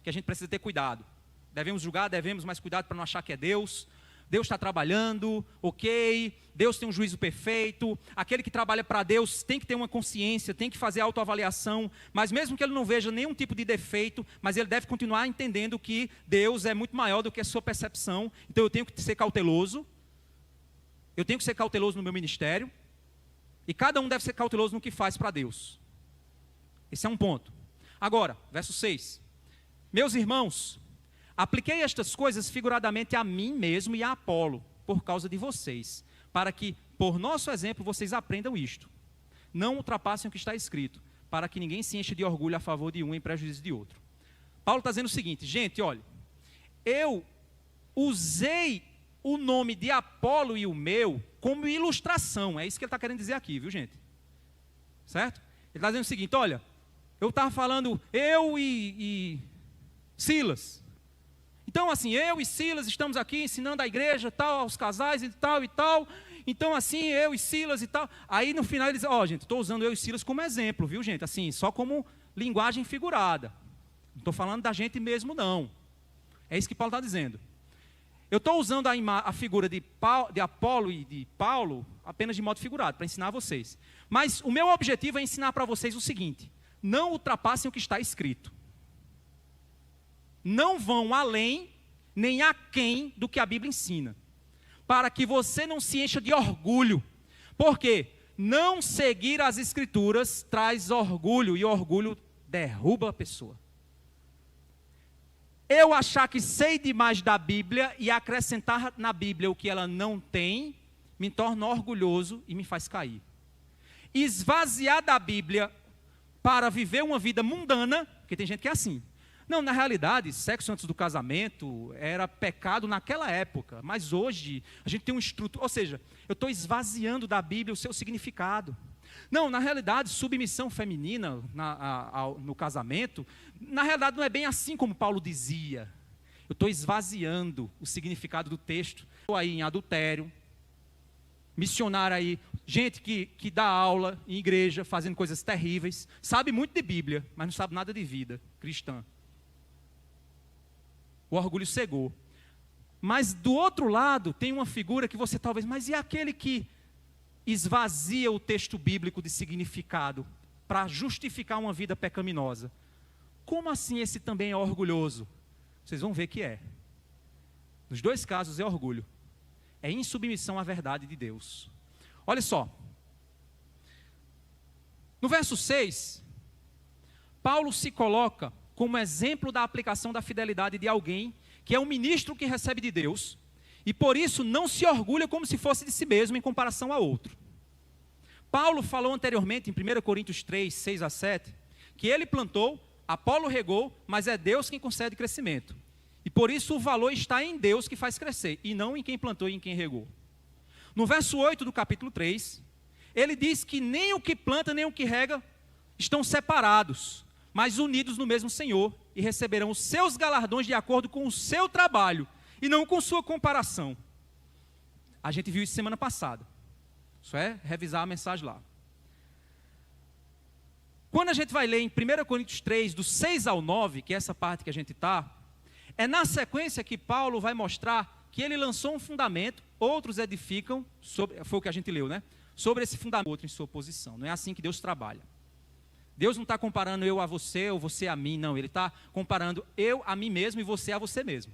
que a gente precisa ter cuidado. Devemos julgar, devemos, mas cuidado para não achar que é Deus. Deus está trabalhando, ok, Deus tem um juízo perfeito, aquele que trabalha para Deus tem que ter uma consciência, tem que fazer autoavaliação, mas mesmo que ele não veja nenhum tipo de defeito, mas ele deve continuar entendendo que Deus é muito maior do que a sua percepção, então eu tenho que ser cauteloso no meu ministério, E cada um deve ser cauteloso no que faz para Deus. Esse é um ponto. Agora, verso 6. Meus irmãos, apliquei estas coisas figuradamente a mim mesmo e a Apolo, por causa de vocês, para que, por nosso exemplo, vocês aprendam isto. Não ultrapassem o que está escrito, para que ninguém se encha de orgulho a favor de um em prejuízo de outro. Paulo está dizendo o seguinte: gente, olha, eu usei o nome de Apolo e o meu como ilustração. É isso que ele está querendo dizer aqui, viu, gente? Certo? Ele está dizendo o seguinte: olha, eu estava falando eu e Silas. Então, assim, eu e Silas estamos aqui ensinando a igreja, tal, aos casais e tal e tal. Então, assim, eu e Silas e tal. Aí, no final, ele diz: ó, gente, estou usando eu e Silas como exemplo, viu, gente? Assim, só como linguagem figurada. Não estou falando da gente mesmo, não. É isso que Paulo está dizendo. Eu estou usando a figura de Apolo e de Paulo apenas de modo figurado, para ensinar a vocês. Mas o meu objetivo é ensinar para vocês o seguinte: não ultrapassem o que está escrito. Não vão além, nem aquém do que a Bíblia ensina, para que você não se encha de orgulho. Porque não seguir as Escrituras traz orgulho, e orgulho derruba a pessoa. Eu achar que sei demais da Bíblia e acrescentar na Bíblia o que ela não tem, me torna orgulhoso e me faz cair. Esvaziar da Bíblia para viver uma vida mundana, porque tem gente que é assim. Não, na realidade, sexo antes do casamento era pecado naquela época, mas hoje a gente tem um estrutura, ou seja, eu estou esvaziando da Bíblia o seu significado. Não, na realidade, submissão feminina no casamento, na realidade não é bem assim como Paulo dizia. Eu estou esvaziando o significado do texto. Estou aí em adultério, missionário aí, gente que dá aula em igreja, fazendo coisas terríveis, sabe muito de Bíblia, mas não sabe nada de vida cristã. O orgulho cegou. Mas do outro lado, tem uma figura que você talvez, mas e aquele que esvazia o texto bíblico de significado para justificar uma vida pecaminosa? Como assim esse também é orgulhoso? Vocês vão ver que é. Nos dois casos é orgulho. É insubmissão à verdade de Deus. Olha só. No verso 6, Paulo se coloca como exemplo da aplicação da fidelidade de alguém que é um ministro que recebe de Deus e por isso não se orgulha como se fosse de si mesmo em comparação a outro. Paulo falou anteriormente em 1 Coríntios 3, 6 a 7, que ele plantou, Apolo regou, mas é Deus quem concede crescimento. E por isso o valor está em Deus que faz crescer, e não em quem plantou e em quem regou. No verso 8 do capítulo 3, ele diz que nem o que planta nem o que rega estão separados, mas unidos no mesmo Senhor, e receberão os seus galardões de acordo com o seu trabalho, e não com sua comparação. A gente viu isso semana passada. Isso é revisar a mensagem lá. Quando a gente vai ler em 1 Coríntios 3, do 6 ao 9, que é essa parte que a gente está, é na sequência que Paulo vai mostrar que ele lançou um fundamento, outros edificam, foi o que a gente leu, né? Sobre esse fundamento, outro em sua posição. Não é assim que Deus trabalha. Deus não está comparando eu a você ou você a mim, não. Ele está comparando eu a mim mesmo e você a você mesmo.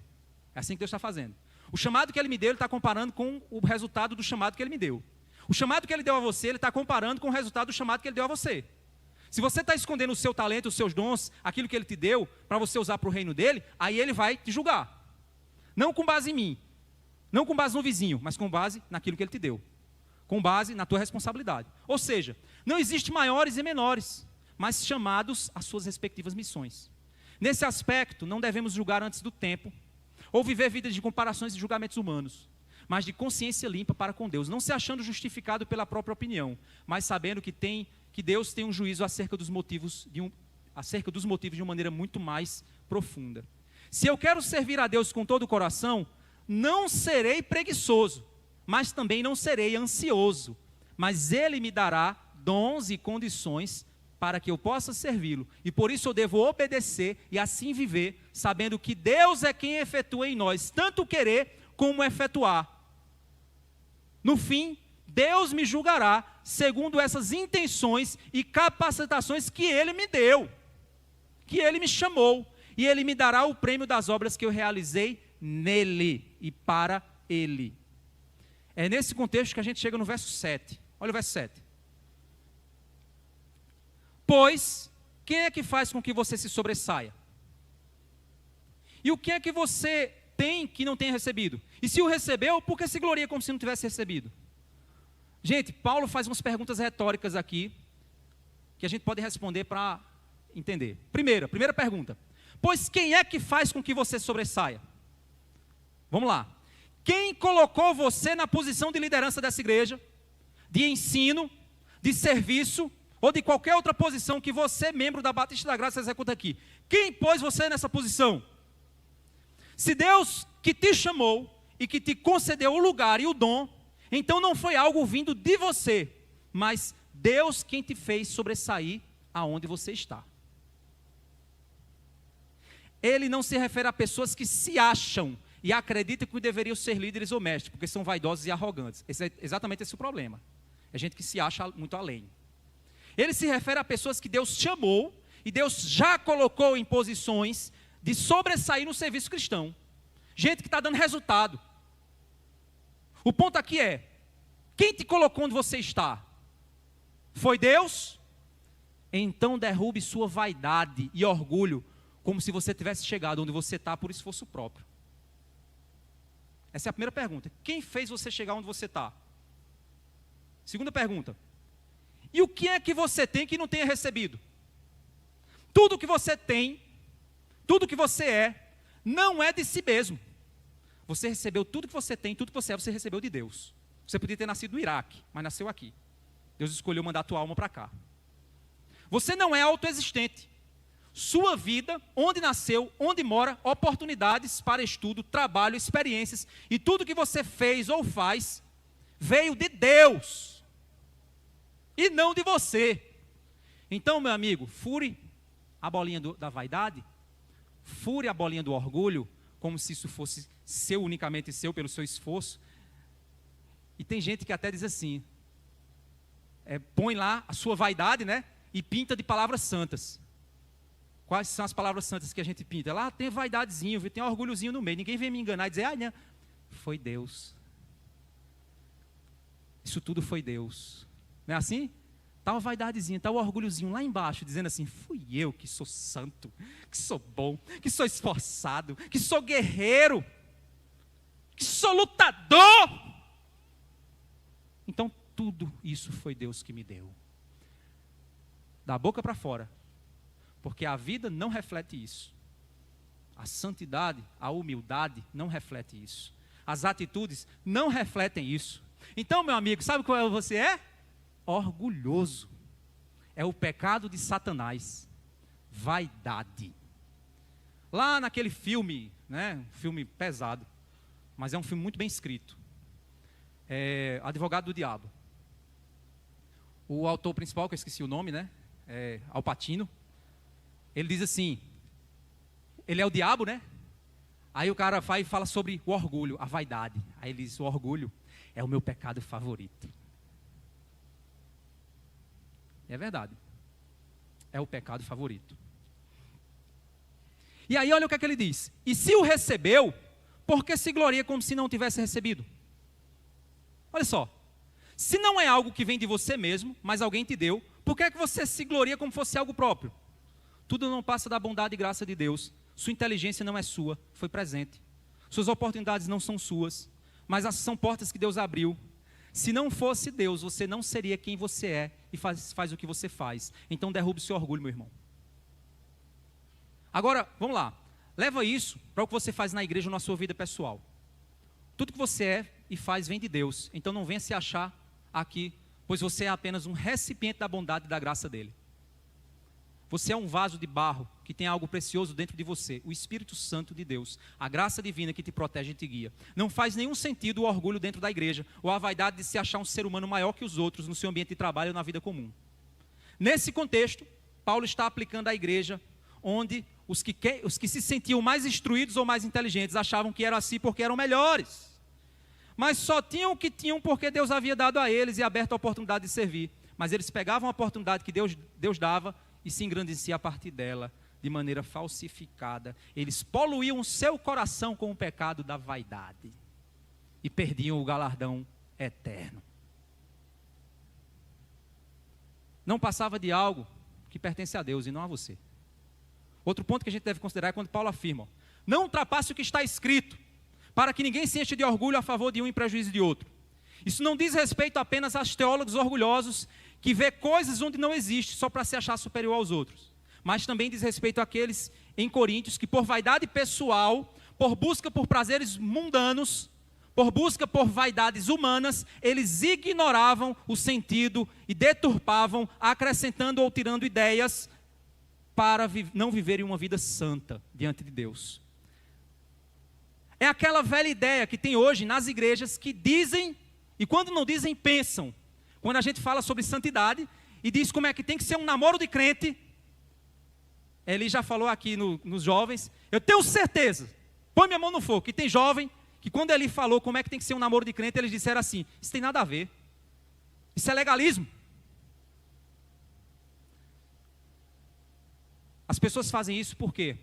É assim que Deus está fazendo. O chamado que Ele me deu, Ele está comparando com o resultado do chamado que Ele me deu. O chamado que Ele deu a você, Ele está comparando com o resultado do chamado que Ele deu a você. Se você está escondendo o seu talento, os seus dons, aquilo que Ele te deu, para você usar para o reino dEle, aí Ele vai te julgar. Não com base em mim, não com base no vizinho, mas com base naquilo que Ele te deu. Com base na tua responsabilidade. Ou seja, não existe maiores e menores, mas chamados às suas respectivas missões. Nesse aspecto, não devemos julgar antes do tempo, ou viver vidas de comparações e julgamentos humanos, mas de consciência limpa para com Deus, não se achando justificado pela própria opinião, mas sabendo que Deus tem um juízo acerca dos motivos de uma maneira muito mais profunda. Se eu quero servir a Deus com todo o coração, não serei preguiçoso, mas também não serei ansioso, mas Ele me dará dons e condições para que eu possa servi-lo, e por isso eu devo obedecer e assim viver, sabendo que Deus é quem efetua em nós, tanto querer como efetuar. No fim, Deus me julgará segundo essas intenções e capacitações que Ele me deu, que Ele me chamou, e Ele me dará o prêmio das obras que eu realizei nele e para Ele. É nesse contexto que a gente chega no verso 7. Olha o verso 7. Pois, quem é que faz com que você se sobressaia? E o que é que você tem que não tenha recebido? E se o recebeu, por que se gloria como se não tivesse recebido? Gente, Paulo faz umas perguntas retóricas aqui, que a gente pode responder para entender. Primeira pergunta. Pois quem é que faz com que você sobressaia? Vamos lá. Quem colocou você na posição de liderança dessa igreja, de ensino, de serviço, ou de qualquer outra posição que você, membro da Batista da Graça, executa aqui? Quem pôs você nessa posição? Se Deus que te chamou e que te concedeu o lugar e o dom, então não foi algo vindo de você, mas Deus quem te fez sobressair aonde você está. Ele não se refere a pessoas que se acham e acreditam que deveriam ser líderes ou mestres, porque são vaidosos e arrogantes. Exatamente esse é o problema. É gente que se acha muito além. Ele se refere a pessoas que Deus chamou e Deus já colocou em posições de sobressair no serviço cristão. Gente que está dando resultado. O ponto aqui é, quem te colocou onde você está? Foi Deus? Então derrube sua vaidade e orgulho, como se você tivesse chegado onde você está por esforço próprio. Essa é a primeira pergunta. Quem fez você chegar onde você está? Segunda pergunta. E o que é que você tem que não tenha recebido? Tudo que você tem, tudo que você é, não é de si mesmo. Você recebeu tudo que você tem, tudo que você é, você recebeu de Deus. Você podia ter nascido no Iraque, mas nasceu aqui. Deus escolheu mandar a tua alma para cá. Você não é autoexistente. Sua vida, onde nasceu, onde mora, oportunidades para estudo, trabalho, experiências e tudo que você fez ou faz, veio de Deus e não de você. Então, meu amigo, fure a bolinha da vaidade, fure a bolinha do orgulho, como se isso fosse seu, unicamente seu, pelo seu esforço. E tem gente que até diz assim, põe lá a sua vaidade, né, e pinta de palavras santas. Quais são as palavras santas que a gente pinta? Lá tem vaidadezinho, tem orgulhozinho no meio. Ninguém vem me enganar e dizer, não, foi Deus. Isso tudo foi Deus. Não é assim? Está uma vaidadezinha, está o orgulhozinho lá embaixo, dizendo assim, fui eu que sou santo, que sou bom, que sou esforçado, que sou guerreiro, que sou lutador. Então tudo isso foi Deus que me deu. Da boca para fora. Porque a vida não reflete isso. A santidade, a humildade não reflete isso. As atitudes não refletem isso. Então, meu amigo, sabe qual você é? Orgulhoso. É o pecado de Satanás. Vaidade. Lá naquele filme, né, um filme pesado, mas é um filme muito bem escrito. Advogado do Diabo. O autor principal, que eu esqueci o nome, né? Al Pacino. Ele diz assim, ele é o diabo, né? Aí o cara vai e fala sobre o orgulho, a vaidade. Aí ele diz, o orgulho é o meu pecado favorito. É verdade. É o pecado favorito. E aí olha o que é que ele diz. E se o recebeu, por que se gloria como se não tivesse recebido? Olha só. Se não é algo que vem de você mesmo, mas alguém te deu, por que é que você se gloria como fosse algo próprio? Tudo não passa da bondade e graça de Deus. Sua inteligência não é sua, foi presente. Suas oportunidades não são suas, mas são portas que Deus abriu. Se não fosse Deus, você não seria quem você é e faz o que você faz. Então derrube o seu orgulho, meu irmão. Agora, vamos lá. Leva isso para o que você faz na igreja ou na sua vida pessoal. Tudo que você é e faz vem de Deus. Então não venha se achar aqui, pois você é apenas um recipiente da bondade e da graça dele. Você é um vaso de barro que tem algo precioso dentro de você, o Espírito Santo de Deus, a graça divina que te protege e te guia. Não faz nenhum sentido o orgulho dentro da igreja, ou a vaidade de se achar um ser humano maior que os outros no seu ambiente de trabalho ou na vida comum. Nesse contexto, Paulo está aplicando à igreja, onde os que se sentiam mais instruídos ou mais inteligentes achavam que eram assim porque eram melhores. Mas só tinham o que tinham porque Deus havia dado a eles e aberto a oportunidade de servir. Mas eles pegavam a oportunidade que Deus dava e se engrandeciam a partir dela, de maneira falsificada. Eles poluíam o seu coração com o pecado da vaidade e perdiam o galardão eterno. Não passava de algo que pertence a Deus e não a você. Outro ponto que a gente deve considerar é quando Paulo afirma: não ultrapasse o que está escrito, para que ninguém se encha de orgulho a favor de um em prejuízo de outro. Isso não diz respeito apenas aos teólogos orgulhosos que vê coisas onde não existe só para se achar superior aos outros, mas também diz respeito àqueles em Coríntios que por vaidade pessoal, por busca por prazeres mundanos, por busca por vaidades humanas, eles ignoravam o sentido e deturpavam, acrescentando ou tirando ideias para não viverem uma vida santa diante de Deus. É aquela velha ideia que tem hoje nas igrejas que dizem, e quando não dizem, pensam. Quando a gente fala sobre santidade e diz como é que tem que ser um namoro de crente, Eli já falou aqui nos jovens, eu tenho certeza, põe minha mão no fogo, que tem jovem que quando Eli falou como é que tem que ser um namoro de crente, eles disseram assim: isso tem nada a ver, isso é legalismo. As pessoas fazem isso por quê?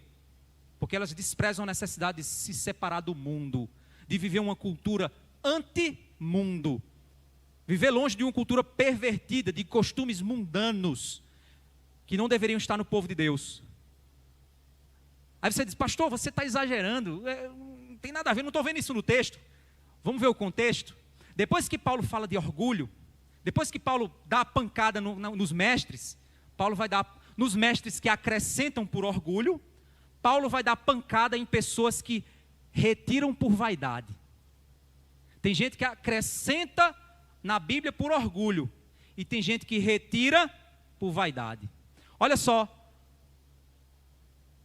Porque elas desprezam a necessidade de se separar do mundo, de viver uma cultura anti-mundo, viver longe de uma cultura pervertida, de costumes mundanos, que não deveriam estar no povo de Deus. Aí você diz: pastor, você está exagerando, não tem nada a ver, não estou vendo isso no texto. Vamos ver o contexto. Depois que Paulo fala de orgulho, depois que Paulo dá a pancada nos mestres, Paulo vai dar nos mestres que acrescentam por orgulho, Paulo vai dar pancada em pessoas que retiram por vaidade. Tem gente que acrescenta na Bíblia por orgulho, e tem gente que retira por vaidade. Olha só,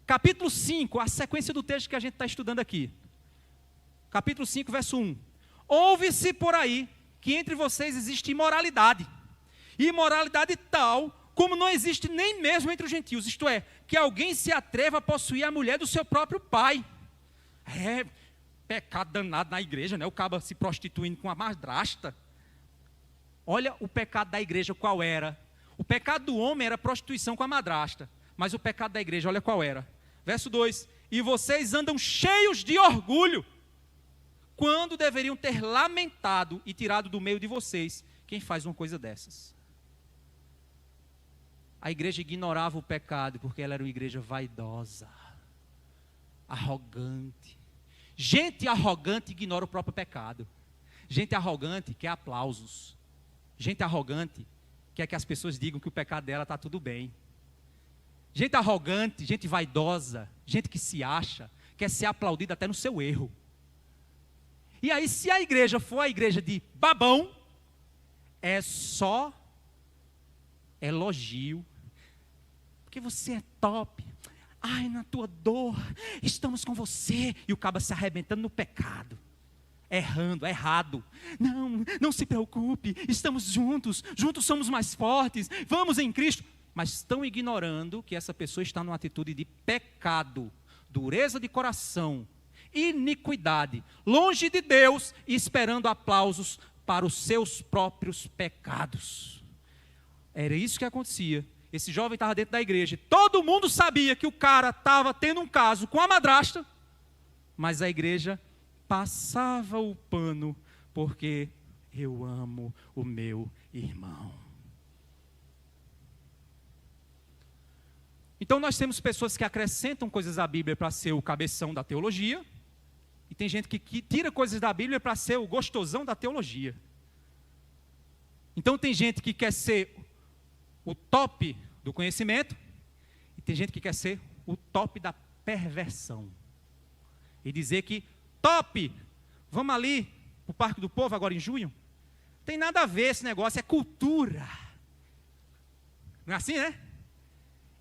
capítulo 5, a sequência do texto que a gente está estudando aqui. Capítulo 5, verso 1. Ouve-se por aí que entre vocês existe imoralidade, e imoralidade tal como não existe nem mesmo entre os gentios, isto é, que alguém se atreva a possuir a mulher do seu próprio pai. É pecado danado na igreja, né? O caba se prostituindo com a madrasta. Olha o pecado da igreja qual era. O pecado do homem era prostituição com a madrasta, mas o pecado da igreja, olha qual era. Verso 2: e vocês andam cheios de orgulho, quando deveriam ter lamentado e tirado do meio de vocês quem faz uma coisa dessas. A igreja ignorava o pecado porque ela era uma igreja vaidosa, arrogante. Gente arrogante ignora o próprio pecado. Gente arrogante quer aplausos. Gente arrogante quer que as pessoas digam que o pecado dela está tudo bem. Gente arrogante, gente vaidosa, gente que se acha, quer ser aplaudida até no seu erro. E aí, se a igreja for a igreja de babão, é só elogio, porque você é top. Ai, na tua dor, estamos com você. E o caba se arrebentando no pecado, errado. Não se preocupe, estamos juntos somos mais fortes, vamos em Cristo. Mas estão ignorando que essa pessoa está numa atitude de pecado, dureza de coração, iniquidade, longe de Deus e esperando aplausos para os seus próprios pecados. Era isso que acontecia. Esse jovem estava dentro da igreja, todo mundo sabia que o cara estava tendo um caso com a madrasta, mas a igreja passava o pano, porque eu amo o meu irmão. Então nós temos pessoas que acrescentam coisas à Bíblia para ser o cabeção da teologia, e tem gente que tira coisas da Bíblia para ser o gostosão da teologia. Então tem gente que quer ser o top do conhecimento, e tem gente que quer ser o top da perversão. E dizer que, top, vamos ali para o Parque do Povo agora em junho? Tem nada a ver esse negócio, é cultura. Não é assim, né?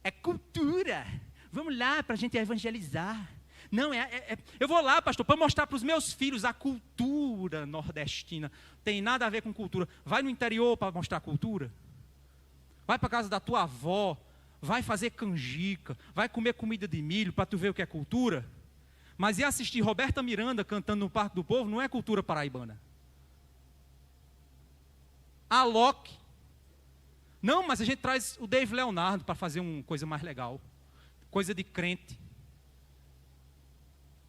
É cultura. Vamos lá para a gente evangelizar. Não, eu vou lá, pastor, para mostrar para os meus filhos a cultura nordestina. Tem nada a ver com cultura. Vai no interior para mostrar cultura. Vai para a casa da tua avó, vai fazer canjica, vai comer comida de milho para tu ver o que é cultura. Mas ir assistir Roberta Miranda cantando no Parque do Povo não é cultura paraibana. Alok. Não, mas a gente traz o Dave Leonardo para fazer uma coisa mais legal. Coisa de crente.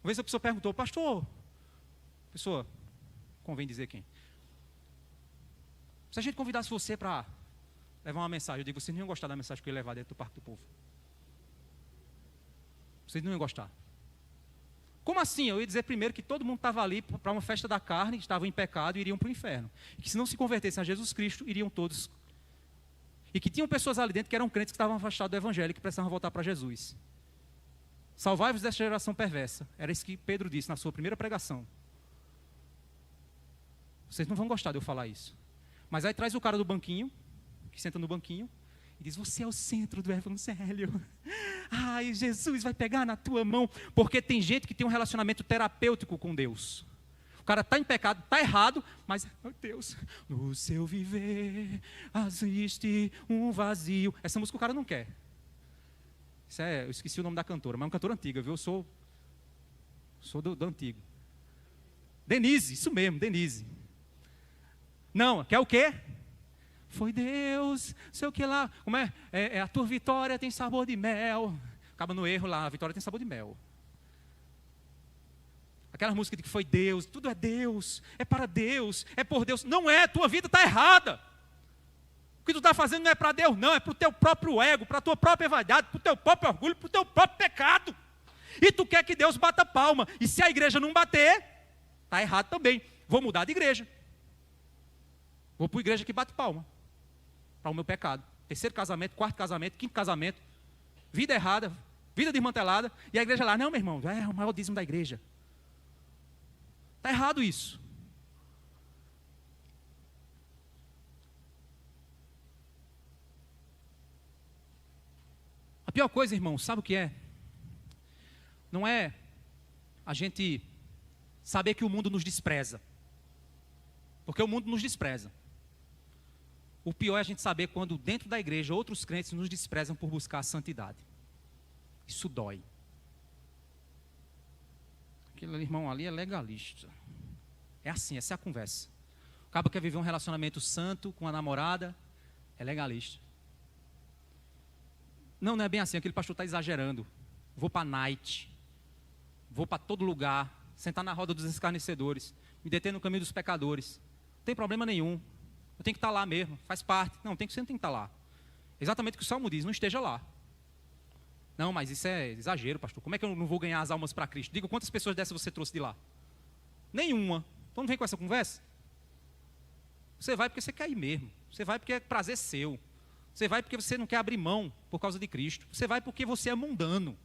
Uma vez a pessoa perguntou: pastor, convém dizer quem? Se a gente convidasse você para levar uma mensagem. Eu digo, vocês não iam gostar da mensagem que eu ia levar dentro do Parque do Povo. Vocês não iam gostar. Como assim? Eu ia dizer primeiro que todo mundo estava ali para uma festa da carne, estavam em pecado e iriam para o inferno. E que se não se convertessem a Jesus Cristo, iriam todos. E que tinham pessoas ali dentro que eram crentes que estavam afastados do Evangelho e que precisavam voltar para Jesus. Salvai-vos desta geração perversa. Era isso que Pedro disse na sua primeira pregação. Vocês não vão gostar de eu falar isso. Mas aí traz o cara do banquinho, que senta no banquinho, e diz, você é o centro do Evangelho. Ai, Jesus vai pegar na tua mão. Porque tem gente que tem um relacionamento terapêutico com Deus. O cara está em pecado, está errado, mas, meu Deus, no seu viver existe um vazio. Essa música o cara não quer. Eu esqueci o nome da cantora, mas é uma cantora antiga, viu? Eu sou do antigo. Denise, isso mesmo, Denise. Não, quer o quê? Foi Deus, sei o que lá. Como é? A tua vitória tem sabor de mel. Acaba no erro lá, a vitória tem sabor de mel. Aquela música de que foi Deus, tudo é Deus, é para Deus, é por Deus. Não é, tua vida está errada. O que tu está fazendo não é para Deus, não, é para o teu próprio ego, para a tua própria vaidade, para o teu próprio orgulho, para o teu próprio pecado. E tu quer que Deus bata palma. E se a igreja não bater, está errado também. Vou mudar de igreja. Vou para a igreja que bate palma. Para o meu pecado. Terceiro casamento, quarto casamento, quinto casamento. Vida errada, vida desmantelada. E a igreja lá, não, meu irmão, é o maior dízimo da igreja. Está errado isso. A pior coisa, irmão, sabe o que é? Não é a gente saber que o mundo nos despreza. Porque o mundo nos despreza. O pior é a gente saber quando dentro da igreja outros crentes nos desprezam por buscar a santidade. Isso dói. Aquele irmão ali é legalista. É assim, essa é a conversa. O cabo quer viver um relacionamento santo com a namorada, é legalista. Não é bem assim, aquele pastor está exagerando. Vou para a night, vou para todo lugar, sentar na roda dos escarnecedores, me deter no caminho dos pecadores. Não tem problema nenhum. Eu tenho que estar lá mesmo, faz parte. Não, você não tem que estar lá. Exatamente o que o Salmo diz, não esteja lá. Não, mas isso é exagero, pastor. Como é que eu não vou ganhar as almas para Cristo? Diga, quantas pessoas dessas você trouxe de lá? Nenhuma. Então não vem com essa conversa. Você vai porque você quer ir mesmo. Você vai porque é prazer seu. Você vai porque você não quer abrir mão por causa de Cristo. Você vai porque você é mundano.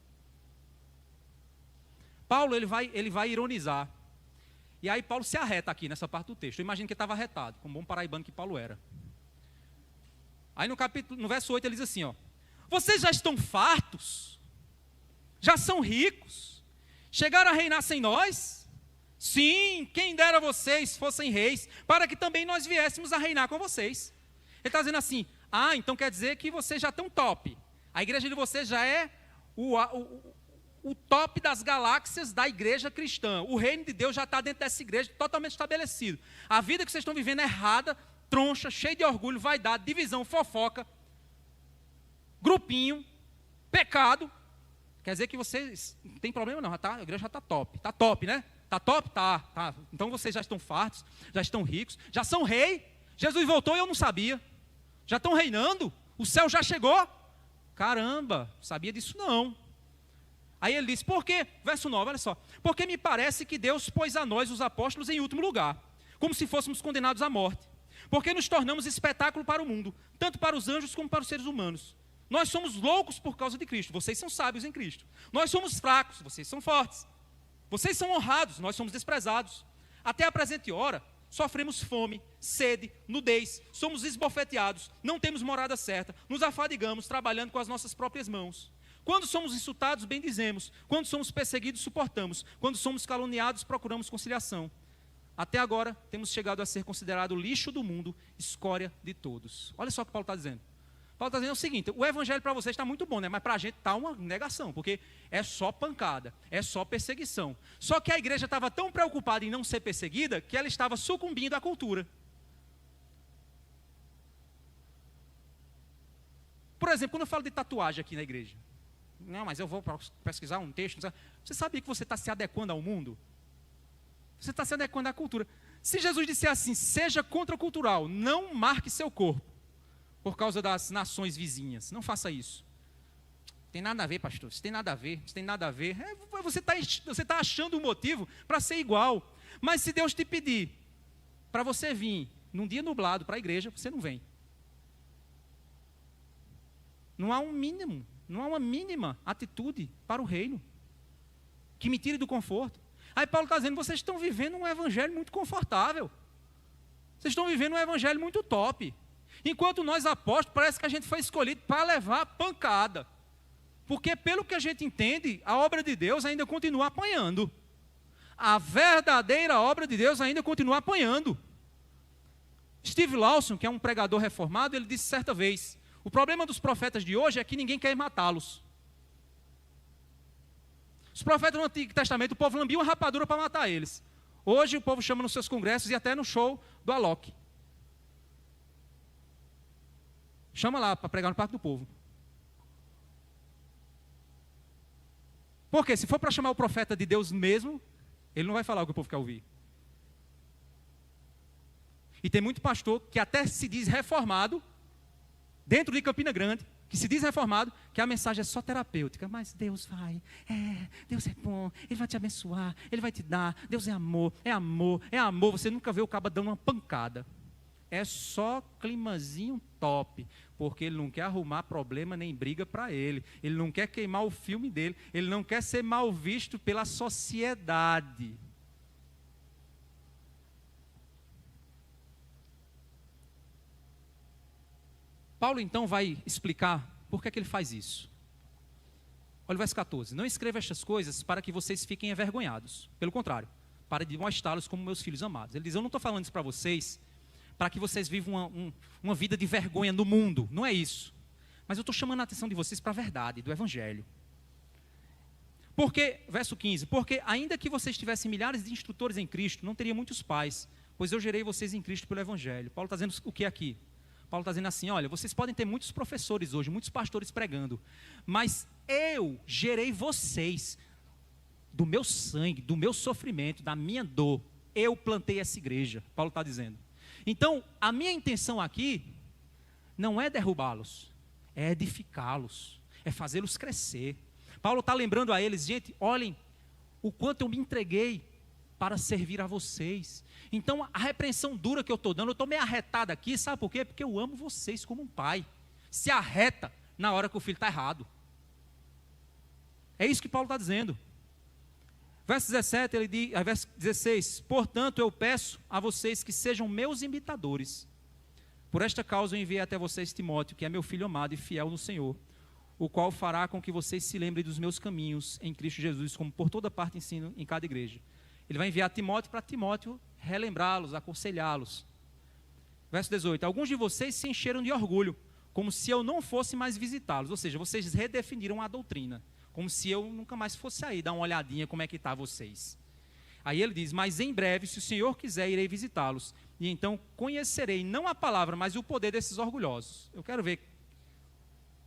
Paulo, ele vai ironizar. E aí Paulo se arreta aqui nessa parte do texto. Eu imagino que ele estava arretado, como bom paraibano que Paulo era. Aí no verso 8 ele diz assim, ó: vocês já estão fartos? Já são ricos? Chegaram a reinar sem nós? Sim, quem dera vocês fossem reis, para que também nós viéssemos a reinar com vocês. Ele está dizendo assim, então quer dizer que vocês já estão top. A igreja de vocês já é o top das galáxias da igreja cristã. O reino de Deus já está dentro dessa igreja, totalmente estabelecido. A vida que vocês estão vivendo é errada, troncha, cheia de orgulho, vaidade, divisão, fofoca, grupinho, pecado. Quer dizer que vocês não tem problema não, a igreja já está top. Está top, né? Está top? Tá. Então vocês já estão fartos, já estão ricos, já são rei. Jesus voltou e eu não sabia. Já estão reinando, o céu já chegou. Caramba, sabia disso não. Aí ele diz, por quê? Verso 9, olha só. Porque me parece que Deus pôs a nós, os apóstolos, em último lugar, como se fôssemos condenados à morte. Porque nos tornamos espetáculo para o mundo, tanto para os anjos como para os seres humanos. Nós somos loucos por causa de Cristo, vocês são sábios em Cristo. Nós somos fracos, vocês são fortes. Vocês são honrados, nós somos desprezados. Até a presente hora, sofremos fome, sede, nudez, somos esbofeteados, não temos morada certa, nos afadigamos trabalhando com as nossas próprias mãos. Quando somos insultados, bendizemos. Quando somos perseguidos, suportamos. Quando somos caluniados, procuramos conciliação. Até agora, temos chegado a ser considerado lixo do mundo, escória de todos. Olha só o que Paulo está dizendo. Paulo está dizendo o seguinte, o evangelho para vocês está muito bom, né? Mas para a gente está uma negação, porque é só pancada, é só perseguição. Só que a igreja estava tão preocupada em não ser perseguida, que ela estava sucumbindo à cultura. Por exemplo, quando eu falo de tatuagem aqui na igreja, não, mas eu vou pesquisar um texto, você sabia que você está se adequando ao mundo? Você está se adequando à cultura. Se Jesus disser assim, seja contracultural, não marque seu corpo, por causa das nações vizinhas. Não faça isso. Tem nada a ver, pastor, isso tem nada a ver, isso tem nada a ver. Você tá achando um motivo para ser igual. Mas se Deus te pedir para você vir num dia nublado para a igreja, você não vem. Não há um mínimo, não há uma mínima atitude para o reino que me tire do conforto. Aí Paulo está dizendo, vocês estão vivendo um evangelho muito confortável. Vocês estão vivendo um evangelho muito top. Enquanto nós apóstolos, parece que a gente foi escolhido para levar pancada. Porque pelo que a gente entende, a obra de Deus ainda continua apanhando. A verdadeira obra de Deus ainda continua apanhando. Steve Lawson, que é um pregador reformado, ele disse certa vez, o problema dos profetas de hoje é que ninguém quer matá-los. Os profetas do Antigo Testamento, o povo lambia uma rapadura para matar eles. Hoje o povo chama nos seus congressos e até no show do Alok. Chama lá para pregar no Parque do Povo. Porque se for para chamar o profeta de Deus mesmo, ele não vai falar o que o povo quer ouvir. E tem muito pastor que até se diz reformado, dentro de Campina Grande, que se diz reformado, que a mensagem é só terapêutica. Mas Deus vai, Deus é bom, Ele vai te abençoar, Ele vai te dar, Deus é amor, é amor, é amor. Você nunca vê o caba dando uma pancada. É só climazinho top, porque ele não quer arrumar problema nem briga para ele. Ele não quer queimar o filme dele, ele não quer ser mal visto pela sociedade. Paulo então vai explicar por que é que ele faz isso. Olha o verso 14. Não escreva estas coisas para que vocês fiquem envergonhados. Pelo contrário, para demonstrá-los como meus filhos amados. Ele diz, eu não estou falando isso para vocês, para que vocês vivam uma vida de vergonha no mundo. Não é isso. Mas eu estou chamando a atenção de vocês para a verdade, do Evangelho. Porque, verso 15, porque ainda que vocês tivessem milhares de instrutores em Cristo, não teria muitos pais, pois eu gerei vocês em Cristo pelo Evangelho. Paulo está dizendo o que aqui? Paulo está dizendo assim, olha, vocês podem ter muitos professores hoje, muitos pastores pregando, mas eu gerei vocês do meu sangue, do meu sofrimento, da minha dor. Eu plantei essa igreja, Paulo está dizendo. Então, a minha intenção aqui não é derrubá-los, é edificá-los, é fazê-los crescer. Paulo está lembrando a eles, gente, olhem o quanto eu me entreguei para servir a vocês. Então, a repreensão dura que eu estou dando, eu estou meio arretado aqui, sabe por quê? Porque eu amo vocês como um pai. Se arreta na hora que o filho está errado. É isso que Paulo está dizendo. Verso 17, ele diz, verso 16, portanto eu peço a vocês que sejam meus imitadores. Por esta causa eu enviei até vocês Timóteo, que é meu filho amado e fiel no Senhor, o qual fará com que vocês se lembrem dos meus caminhos em Cristo Jesus, como por toda parte ensino em cada igreja. Ele vai enviar Timóteo para Timóteo relembrá-los, aconselhá-los. Verso 18, alguns de vocês se encheram de orgulho, como se eu não fosse mais visitá-los. Ou seja, vocês redefiniram a doutrina, como se eu nunca mais fosse aí, dar uma olhadinha como é que está vocês. Aí ele diz, mas em breve, se o Senhor quiser, irei visitá-los, e então conhecerei, não a palavra, mas o poder desses orgulhosos. Eu quero ver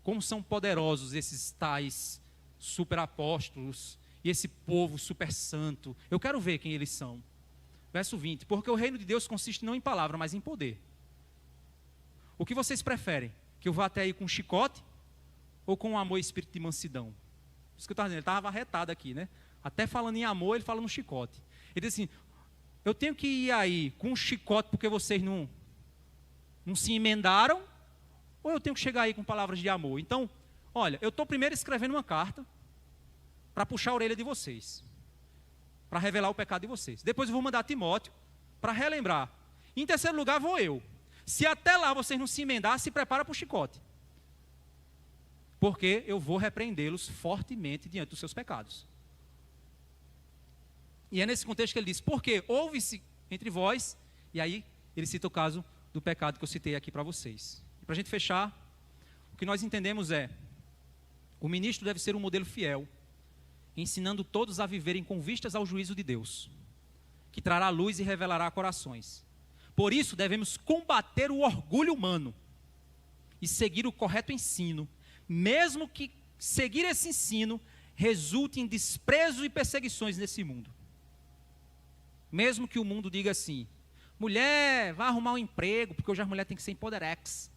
como são poderosos esses tais superapóstolos, e esse povo super santo. Eu quero ver quem eles são. Verso 20, porque o reino de Deus consiste não em palavra, mas em poder. O que vocês preferem? Que eu vá até aí com chicote, ou com amor e espírito de mansidão? Isso que eu estava dizendo, ele estava arretado aqui, né? Até falando em amor, ele fala no chicote. Ele diz assim, eu tenho que ir aí com um chicote porque vocês não se emendaram, ou eu tenho que chegar aí com palavras de amor? Então, olha, eu estou primeiro escrevendo uma carta, para puxar a orelha de vocês, para revelar o pecado de vocês. Depois eu vou mandar Timóteo para relembrar. Em terceiro lugar vou eu. Se até lá vocês não se emendar, se prepara para o chicote. Porque eu vou repreendê-los fortemente diante dos seus pecados. E é nesse contexto que ele diz, porque houve-se entre vós, e aí ele cita o caso do pecado que eu citei aqui para vocês. E para a gente fechar, o que nós entendemos é, o ministro deve ser um modelo fiel, ensinando todos a viverem com vistas ao juízo de Deus, que trará luz e revelará corações. Por isso, devemos combater o orgulho humano e seguir o correto ensino, mesmo que seguir esse ensino resulte em desprezo e perseguições nesse mundo. Mesmo que o mundo diga assim, mulher, vá arrumar um emprego, porque hoje a mulher tem que ser empoderex.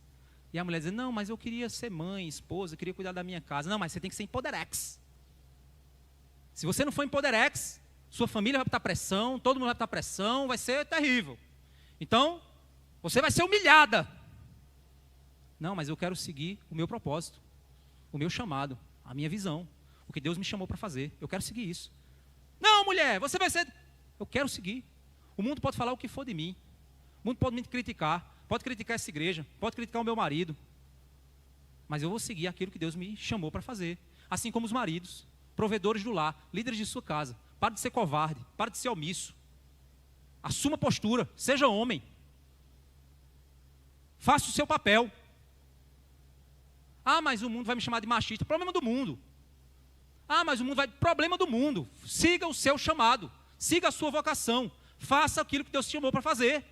E a mulher diz, não, mas eu queria ser mãe, esposa, eu queria cuidar da minha casa. Não, mas você tem que ser Empoderex. Se você não for Empoderex, sua família vai botar pressão, todo mundo vai botar pressão, vai ser terrível. Então, você vai ser humilhada. Não, mas eu quero seguir o meu propósito, o meu chamado, a minha visão, o que Deus me chamou para fazer. Eu quero seguir isso. Não, mulher, você vai ser... Eu quero seguir. O mundo pode falar o que for de mim. O mundo pode me criticar, pode criticar essa igreja, pode criticar o meu marido. Mas eu vou seguir aquilo que Deus me chamou para fazer. Assim como os maridos, provedores do lar, líderes de sua casa. Para de ser covarde, para de ser omisso. Assuma postura, seja homem. Faça o seu papel. Ah, mas o mundo vai me chamar de machista. Problema do mundo. Ah, mas o mundo vai... Problema do mundo. Siga o seu chamado. Siga a sua vocação. Faça aquilo que Deus te chamou para fazer.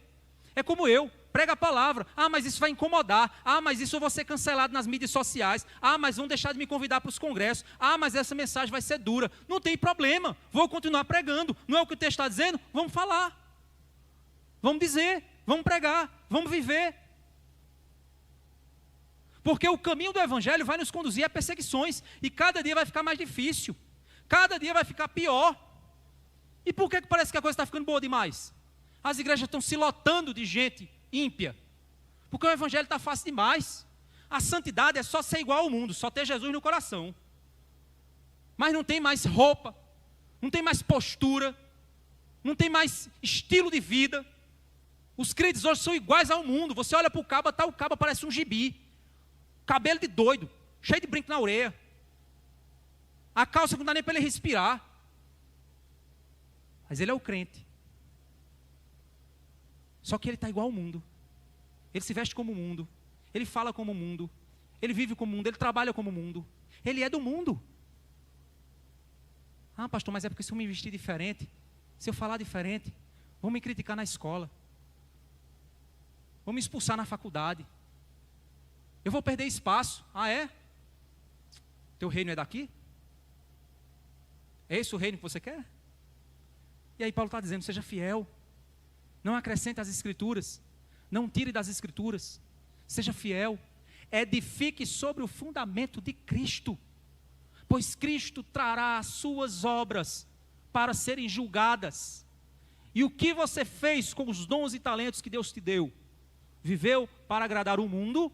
É como eu. Prega a palavra. Ah, mas isso vai incomodar. Ah, mas isso eu vou ser cancelado nas mídias sociais. Ah, mas vão deixar de me convidar para os congressos. Ah, mas essa mensagem vai ser dura. Não tem problema. Vou continuar pregando. Não é o que o texto está dizendo? Vamos falar. Vamos dizer. Vamos pregar. Vamos viver. Porque o caminho do evangelho vai nos conduzir a perseguições. E cada dia vai ficar mais difícil. Cada dia vai ficar pior. E por que parece que a coisa está ficando boa demais? As igrejas estão se lotando de gente ímpia. Porque o evangelho está fácil demais. A santidade é só ser igual ao mundo, só ter Jesus no coração. Mas não tem mais roupa, não tem mais postura, não tem mais estilo de vida. Os crentes hoje são iguais ao mundo. Você olha para o caba, tá, o caba parece um gibi. Cabelo de doido, cheio de brinco na orelha. A calça não dá nem para ele respirar. Mas ele é o crente. Só que ele está igual ao mundo. Ele se veste como o mundo. Ele fala como o mundo. Ele vive como o mundo. Ele trabalha como o mundo. Ele é do mundo. Ah, pastor, mas é porque se eu me vestir diferente, se eu falar diferente, vão me criticar na escola. Vão me expulsar na faculdade. Eu vou perder espaço. Ah, é? Teu reino é daqui? É esse o reino que você quer? E aí Paulo está dizendo, seja fiel. Não acrescente as escrituras. Não tire das escrituras. Seja fiel. Edifique sobre o fundamento de Cristo. Pois Cristo trará as suas obras para serem julgadas. E o que você fez com os dons e talentos que Deus te deu? Viveu para agradar o mundo?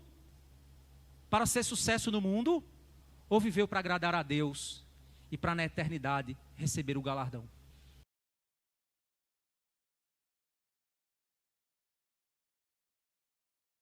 Para ser sucesso no mundo? Ou viveu para agradar a Deus e para na eternidade receber o galardão?